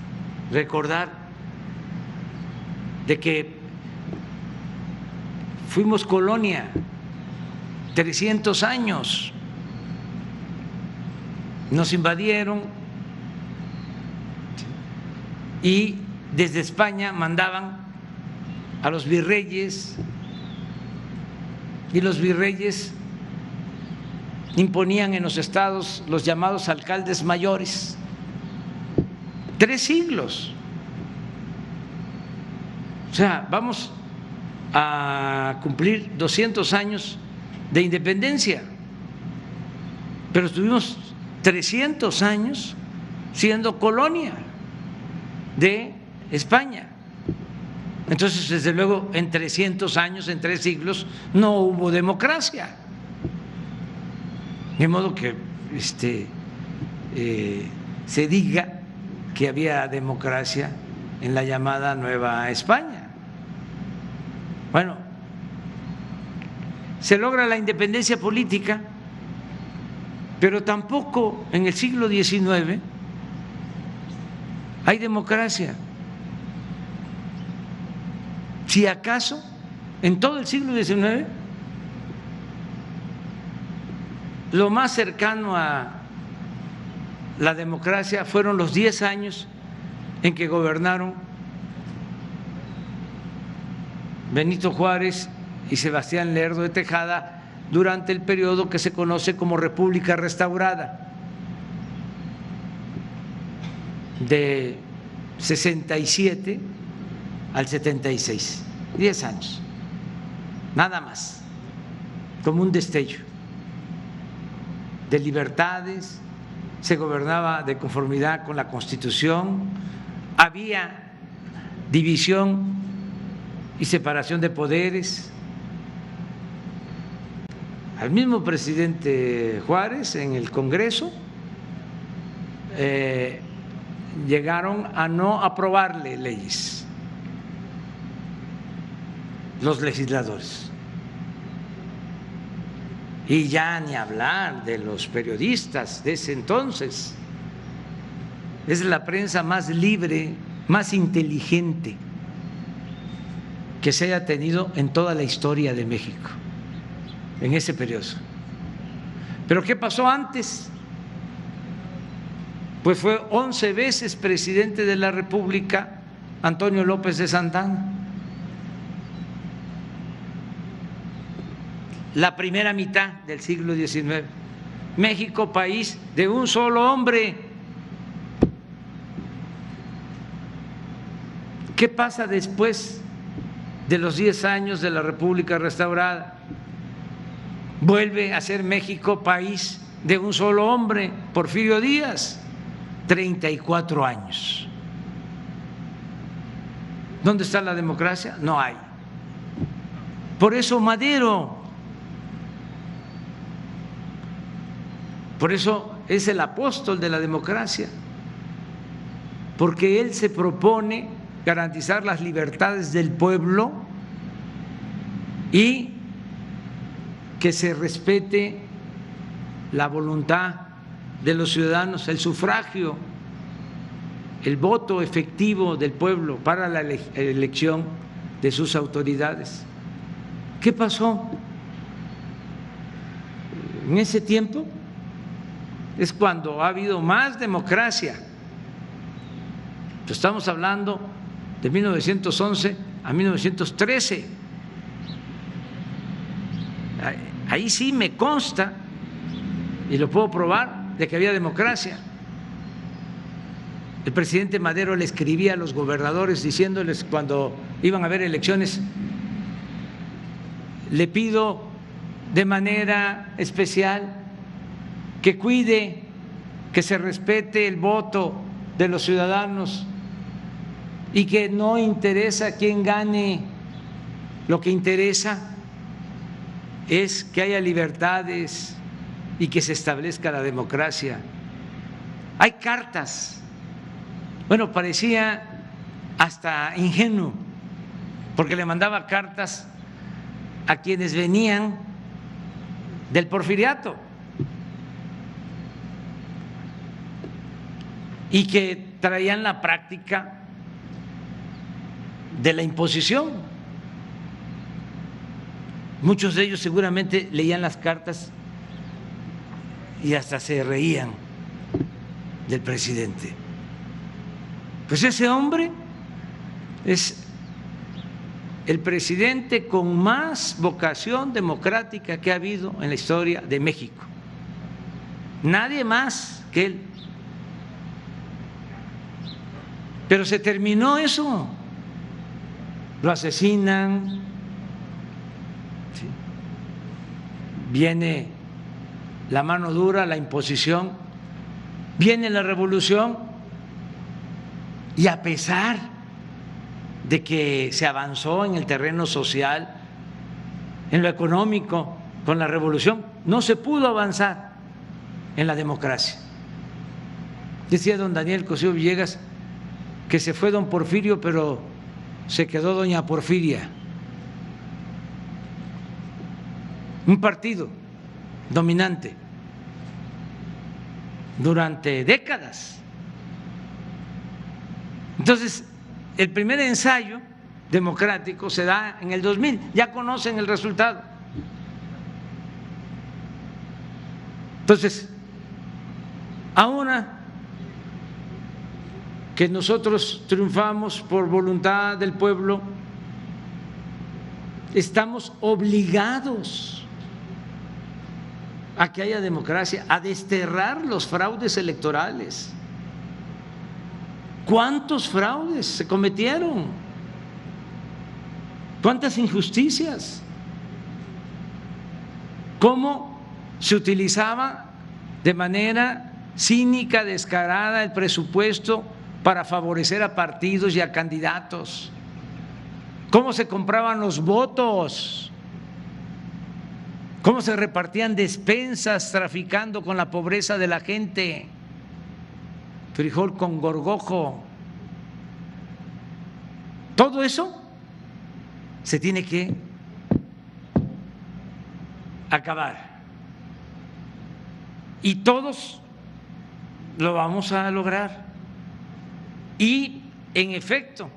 recordar de que fuimos colonia 300 años. Nos invadieron y desde España mandaban a los virreyes y los virreyes imponían en los estados los llamados alcaldes mayores. 3 siglos. O sea, vamos a cumplir 200 años de independencia, pero estuvimos 300 años siendo colonia de España. Entonces, desde luego, en 300 años, en 3 siglos, no hubo democracia. De modo que se diga que había democracia en la llamada Nueva España. Bueno, se logra la independencia política, pero tampoco en el siglo XIX hay democracia. Si acaso, en todo el siglo XIX, lo más cercano a la democracia fueron los 10 años en que gobernaron Benito Juárez y Sebastián Lerdo de Tejada durante el periodo que se conoce como República Restaurada, de 67 al 76, 10 años, nada más, como un destello de libertades, se gobernaba de conformidad con la Constitución, había división y separación de poderes. Al mismo presidente Juárez en el Congreso llegaron a no aprobarle leyes los legisladores. Y ya ni hablar de los periodistas de ese entonces. Es la prensa más libre, más inteligente que se haya tenido en toda la historia de México, en ese periodo. ¿Pero qué pasó antes? Pues fue 11 veces presidente de la República Antonio López de Santana. La primera mitad del siglo XIX. México, país de un solo hombre. ¿Qué pasa después de los 10 años de la República Restaurada? Vuelve a ser México país de un solo hombre, Porfirio Díaz, 34 años. ¿Dónde está la democracia? No hay. Por eso Madero, por eso es el apóstol de la democracia, porque él se propone garantizar las libertades del pueblo y que se respete la voluntad de los ciudadanos, el sufragio, el voto efectivo del pueblo para la elección de sus autoridades. ¿Qué pasó? En ese tiempo es cuando ha habido más democracia. Estamos hablando de 1911 a 1913. Ahí sí me consta, y lo puedo probar, de que había democracia. El presidente Madero le escribía a los gobernadores diciéndoles cuando iban a haber elecciones: le pido de manera especial que cuide, que se respete el voto de los ciudadanos y que no interesa quién gane, lo que interesa es que haya libertades y que se establezca la democracia. Hay cartas, bueno, parecía hasta ingenuo, porque le mandaba cartas a quienes venían del porfiriato y que traían la práctica de la imposición. Muchos de ellos seguramente leían las cartas y hasta se reían del presidente. Pues ese hombre es el presidente con más vocación democrática que ha habido en la historia de México. Nadie más que él. Pero se terminó eso. Lo asesinan, ¿sí? Viene la mano dura, la imposición, viene la revolución, y a pesar de que se avanzó en el terreno social, en lo económico, con la revolución, no se pudo avanzar en la democracia. Decía don Daniel Cosío Villegas que se fue don Porfirio, pero se quedó doña Porfiria. Un partido dominante durante décadas. Entonces, el primer ensayo democrático se da en el 2000, ya conocen el resultado. Entonces, ahora que nosotros triunfamos por voluntad del pueblo, estamos obligados a que haya democracia, a desterrar los fraudes electorales. ¿Cuántos fraudes se cometieron? ¿Cuántas injusticias? ¿Cómo se utilizaba de manera cínica, descarada el presupuesto para favorecer a partidos y a candidatos? ¿Cómo se compraban los votos? ¿Cómo se repartían despensas traficando con la pobreza de la gente? Frijol con gorgojo. Todo eso se tiene que acabar. Y todos lo vamos a lograr. Y en efecto,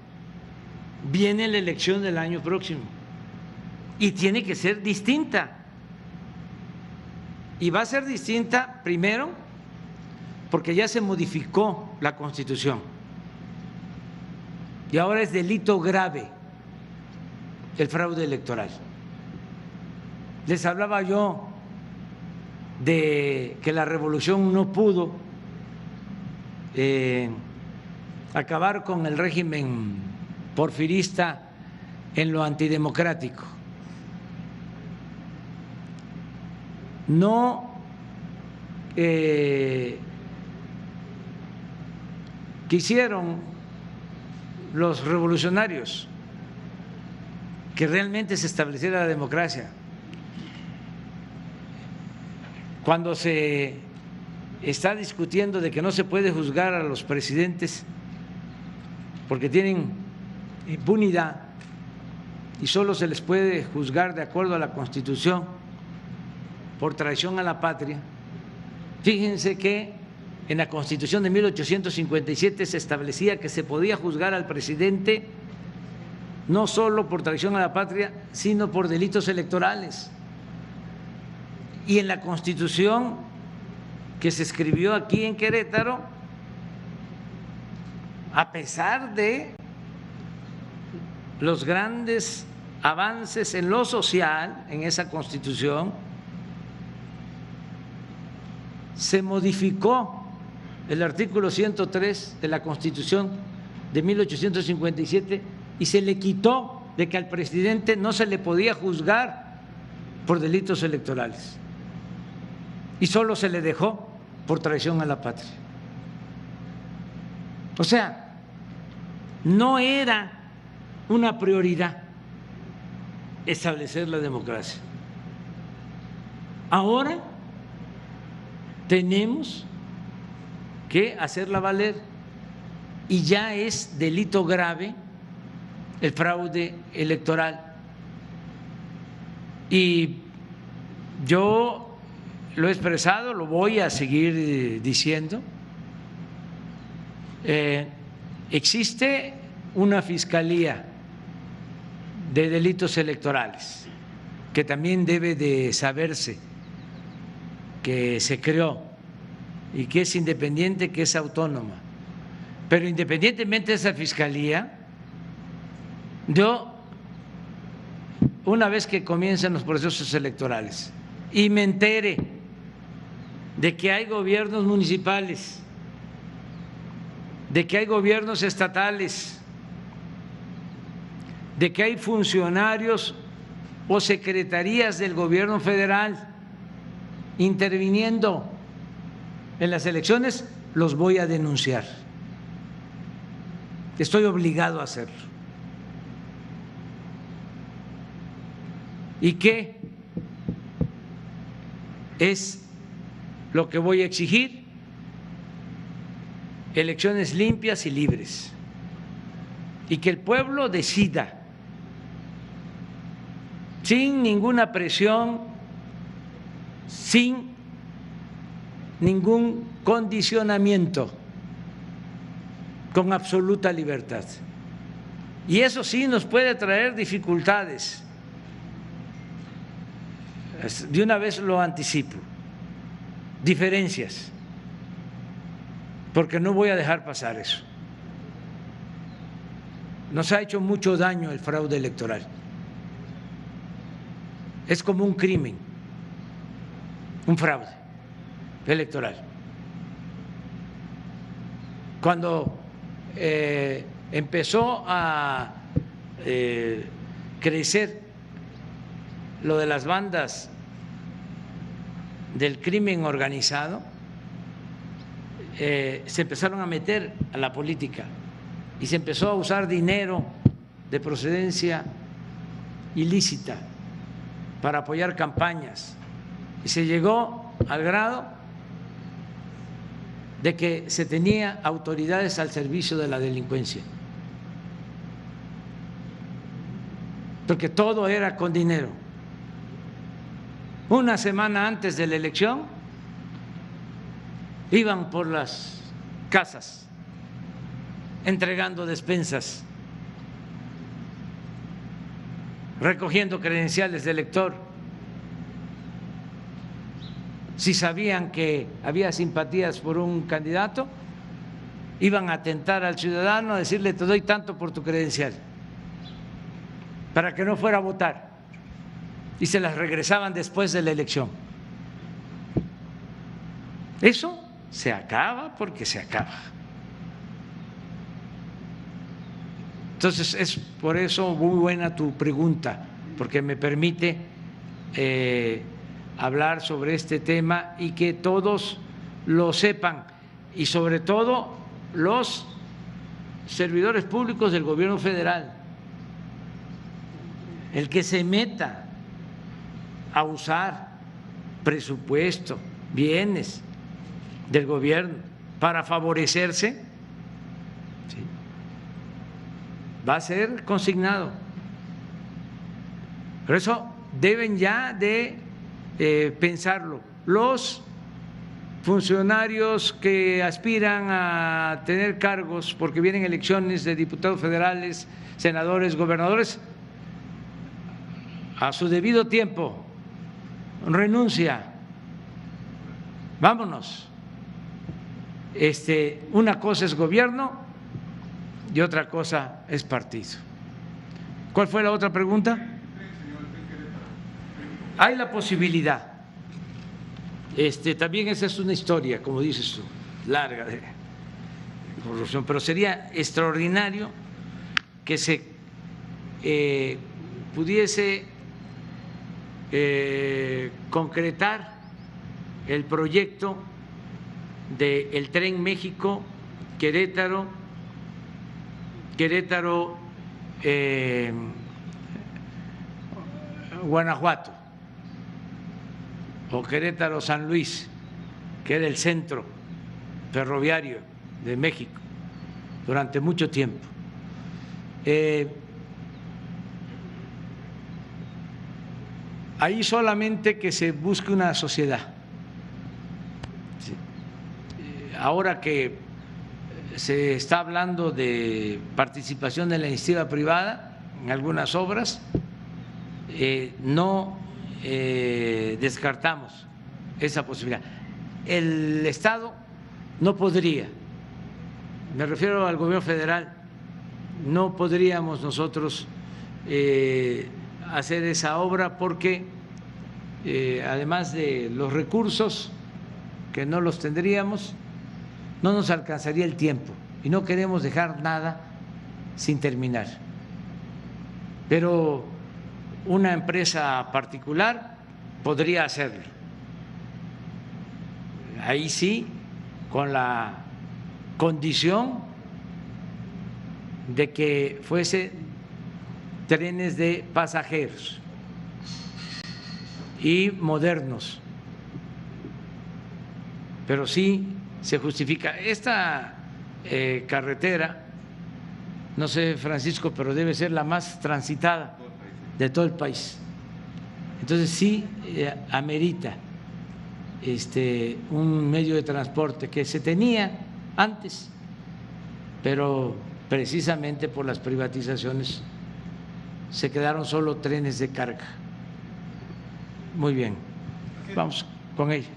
viene la elección del año próximo y tiene que ser distinta. Y va a ser distinta primero porque ya se modificó la Constitución y ahora es delito grave el fraude electoral. Les hablaba yo de que la revolución no pudo acabar con el régimen porfirista en lo antidemocrático. No quisieron los revolucionarios que realmente se estableciera la democracia. Cuando se está discutiendo de que no se puede juzgar a los presidentes porque tienen impunidad y solo se les puede juzgar de acuerdo a la Constitución por traición a la patria, fíjense que en la Constitución de 1857 se establecía que se podía juzgar al presidente no solo por traición a la patria, sino por delitos electorales. Y en la Constitución que se escribió aquí en Querétaro, a pesar de los grandes avances en lo social en esa Constitución, se modificó el artículo 103 de la Constitución de 1857 y se le quitó de que al presidente no se le podía juzgar por delitos electorales y solo se le dejó por traición a la patria. O sea, no era una prioridad establecer la democracia. Ahora tenemos que hacerla valer y ya es delito grave el fraude electoral. Y yo lo he expresado, lo voy a seguir diciendo. Existe una fiscalía de delitos electorales que también debe de saberse que se creó y que es independiente, que es autónoma. Pero independientemente de esa fiscalía, yo, una vez que comiencen los procesos electorales y me entere de que hay gobiernos municipales, de que hay gobiernos estatales, de que hay funcionarios o secretarías del gobierno federal interviniendo en las elecciones, los voy a denunciar. Estoy obligado a hacerlo. ¿Y qué es lo que voy a exigir? Elecciones limpias y libres. Y que el pueblo decida, sin ninguna presión, sin ningún condicionamiento, con absoluta libertad. Y eso sí nos puede traer dificultades. De una vez lo anticipo, diferencias, porque no voy a dejar pasar eso. Nos ha hecho mucho daño el fraude electoral. Es como un crimen, un fraude electoral. Cuando empezó a crecer lo de las bandas del crimen organizado, se empezaron a meter a la política y se empezó a usar dinero de procedencia ilícita para apoyar campañas y se llegó al grado de que se tenía autoridades al servicio de la delincuencia, porque todo era con dinero. Una semana antes de la elección iban por las casas entregando despensas, recogiendo credenciales de elector. Si sabían que había simpatías por un candidato, iban a tentar al ciudadano, a decirle: te doy tanto por tu credencial, para que no fuera a votar, y se las regresaban después de la elección. Eso se acaba porque se acaba. Entonces, es por eso muy buena tu pregunta, porque me permite hablar sobre este tema y que todos lo sepan, y sobre todo los servidores públicos del gobierno federal. El que se meta a usar presupuesto, bienes del gobierno para favorecerse, ¿sí?, va a ser consignado. Por eso deben ya de pensarlo. Los funcionarios que aspiran a tener cargos porque vienen elecciones de diputados federales, senadores, gobernadores, a su debido tiempo renuncia. Vámonos. Una cosa es gobierno y otra cosa es partido. ¿Cuál fue la otra pregunta? Hay la posibilidad. También esa es una historia, como dices tú, larga de corrupción, pero sería extraordinario que se pudiese concretar el proyecto del Tren México Querétaro, Guanajuato, o Querétaro San Luis, que era el centro ferroviario de México durante mucho tiempo. Ahí solamente que se busque una sociedad. Ahora que se está hablando de participación de la iniciativa privada en algunas obras, no descartamos esa posibilidad. El Estado no podría, me refiero al gobierno federal, no podríamos nosotros hacer esa obra porque además de los recursos que no los tendríamos, no nos alcanzaría el tiempo y no queremos dejar nada sin terminar. Pero una empresa particular podría hacerlo. Ahí sí, con la condición de que fuese trenes de pasajeros y modernos, pero sí se justifica. Esta carretera, no sé, Francisco, pero debe ser la más transitada de todo el país. Entonces sí amerita un medio de transporte que se tenía antes, pero precisamente por las privatizaciones se quedaron solo trenes de carga. Muy bien, vamos con ella.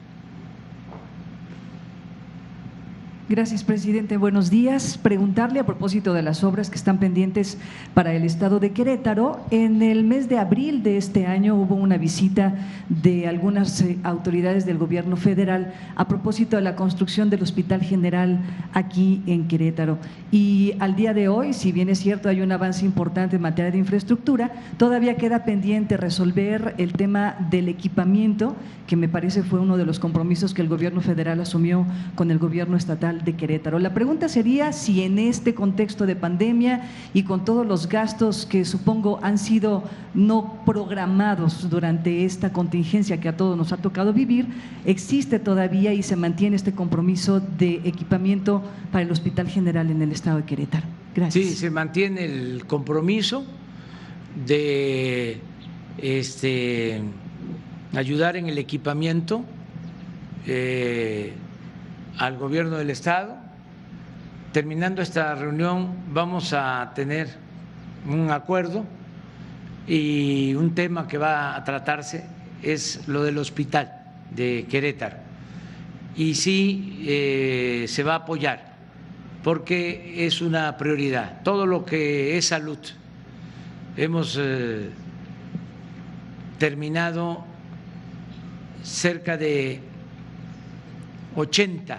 Gracias, presidente. Buenos días. Preguntarle a propósito de las obras que están pendientes para el estado de Querétaro. En el mes de abril de este año hubo una visita de algunas autoridades del gobierno federal a propósito de la construcción del Hospital General aquí en Querétaro. Y al día de hoy, si bien es cierto hay un avance importante en materia de infraestructura, todavía queda pendiente resolver el tema del equipamiento, que me parece fue uno de los compromisos que el gobierno federal asumió con el gobierno estatal de Querétaro. La pregunta sería si en este contexto de pandemia y con todos los gastos que supongo han sido no programados durante esta contingencia que a todos nos ha tocado vivir, existe todavía y se mantiene este compromiso de equipamiento para el Hospital General en el estado de Querétaro. Gracias. Sí, se mantiene el compromiso de ayudar en el equipamiento al gobierno del estado. Terminando esta reunión vamos a tener un acuerdo y un tema que va a tratarse es lo del hospital de Querétaro y sí se va a apoyar porque es una prioridad. Todo lo que es salud, hemos terminado cerca de 80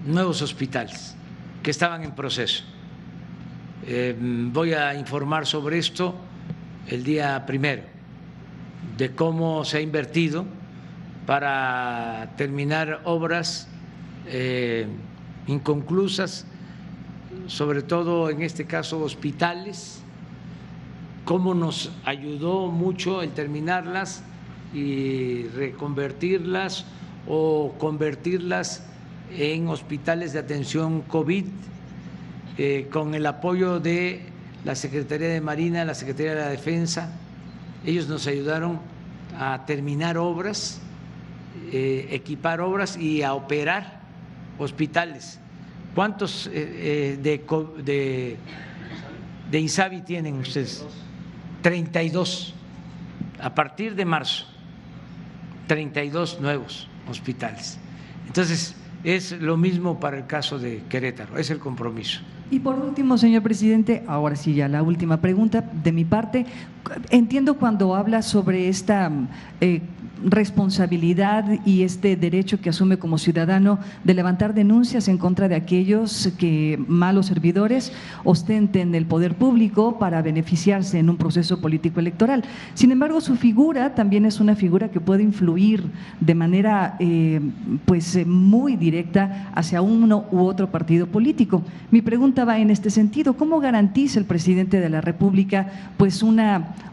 nuevos hospitales que estaban en proceso. Voy a informar sobre esto el día 1 de cómo se ha invertido para terminar obras inconclusas sobre todo en este caso hospitales, cómo nos ayudó mucho el terminarlas y reconvertirlas o convertirlas en hospitales de atención COVID, con el apoyo de la Secretaría de Marina, la Secretaría de la Defensa. Ellos nos ayudaron a terminar obras, equipar obras y a operar hospitales. ¿Cuántos de INSABI tienen ustedes? 32. A partir de marzo, 32 nuevos hospitales. Entonces, es lo mismo para el caso de Querétaro, es el compromiso. Y por último, señor presidente, ahora sí ya la última pregunta de mi parte. Entiendo cuando habla sobre esta responsabilidad y este derecho que asume como ciudadano de levantar denuncias en contra de aquellos que malos servidores ostenten el poder público para beneficiarse en un proceso político electoral. Sin embargo, su figura también es una figura que puede influir de manera muy directa hacia uno u otro partido político. Mi pregunta va en este sentido: ¿cómo garantiza el presidente de la República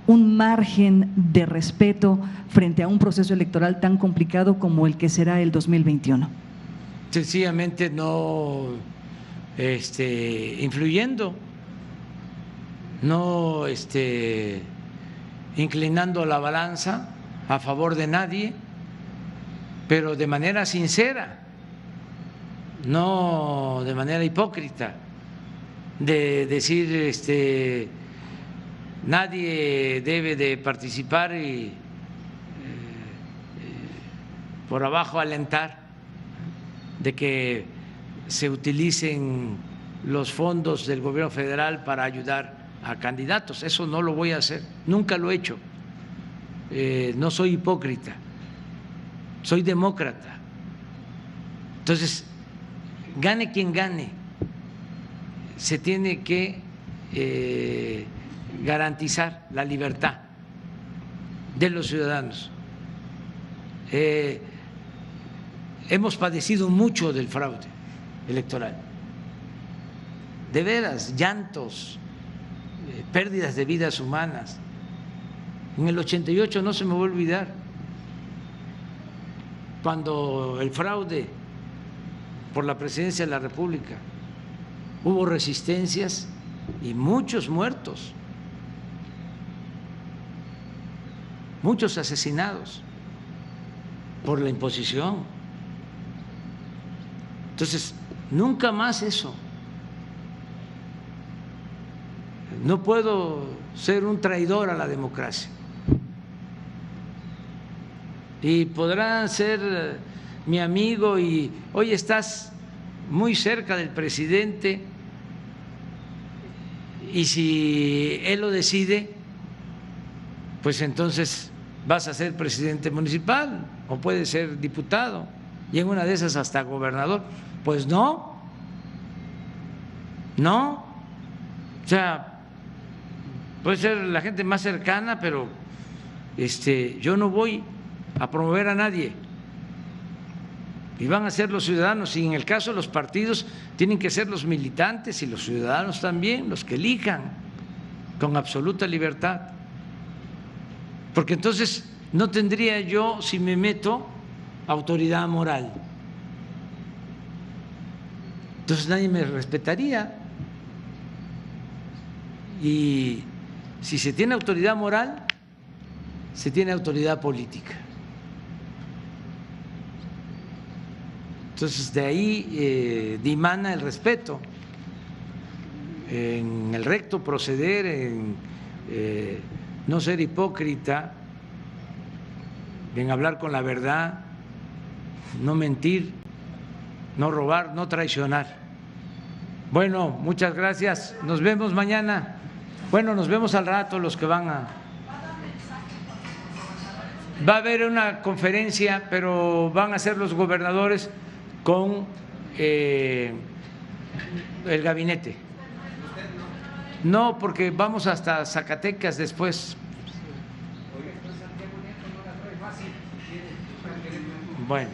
un margen de respeto frente a un proceso electoral tan complicado como el que será el 2021? Sencillamente no influyendo, no inclinando la balanza a favor de nadie, pero de manera sincera, no de manera hipócrita, de decir nadie debe de participar y por abajo alentar de que se utilicen los fondos del gobierno federal para ayudar a candidatos. Eso no lo voy a hacer, nunca lo he hecho. No soy hipócrita, soy demócrata. Entonces, gane quien gane, se tiene que garantizar la libertad de los ciudadanos. Hemos padecido mucho del fraude electoral, de veras, llantos, pérdidas de vidas humanas. En el 88 no se me va a olvidar, cuando el fraude por la presidencia de la República, hubo resistencias y muchos muertos, muchos asesinados por la imposición. Entonces, nunca más eso. No puedo ser un traidor a la democracia. Y podrán ser mi amigo y hoy estás muy cerca del presidente y si él lo decide, pues entonces vas a ser presidente municipal o puedes ser diputado y en una de esas hasta gobernador. Pues no, o sea, puede ser la gente más cercana, pero yo no voy a promover a nadie y van a ser los ciudadanos, y en el caso de los partidos tienen que ser los militantes y los ciudadanos también los que elijan con absoluta libertad, porque entonces no tendría yo, si me meto, autoridad moral. Entonces nadie me respetaría. Y si se tiene autoridad moral, se tiene autoridad política. Entonces de ahí dimana el respeto en el recto proceder, en no ser hipócrita, en hablar con la verdad, no mentir, no robar, no traicionar. Bueno, muchas gracias. Nos vemos mañana. Bueno, nos vemos al rato los que van a… Va a haber una conferencia, pero van a ser los gobernadores con el gabinete. No, porque vamos hasta Zacatecas después. Bueno.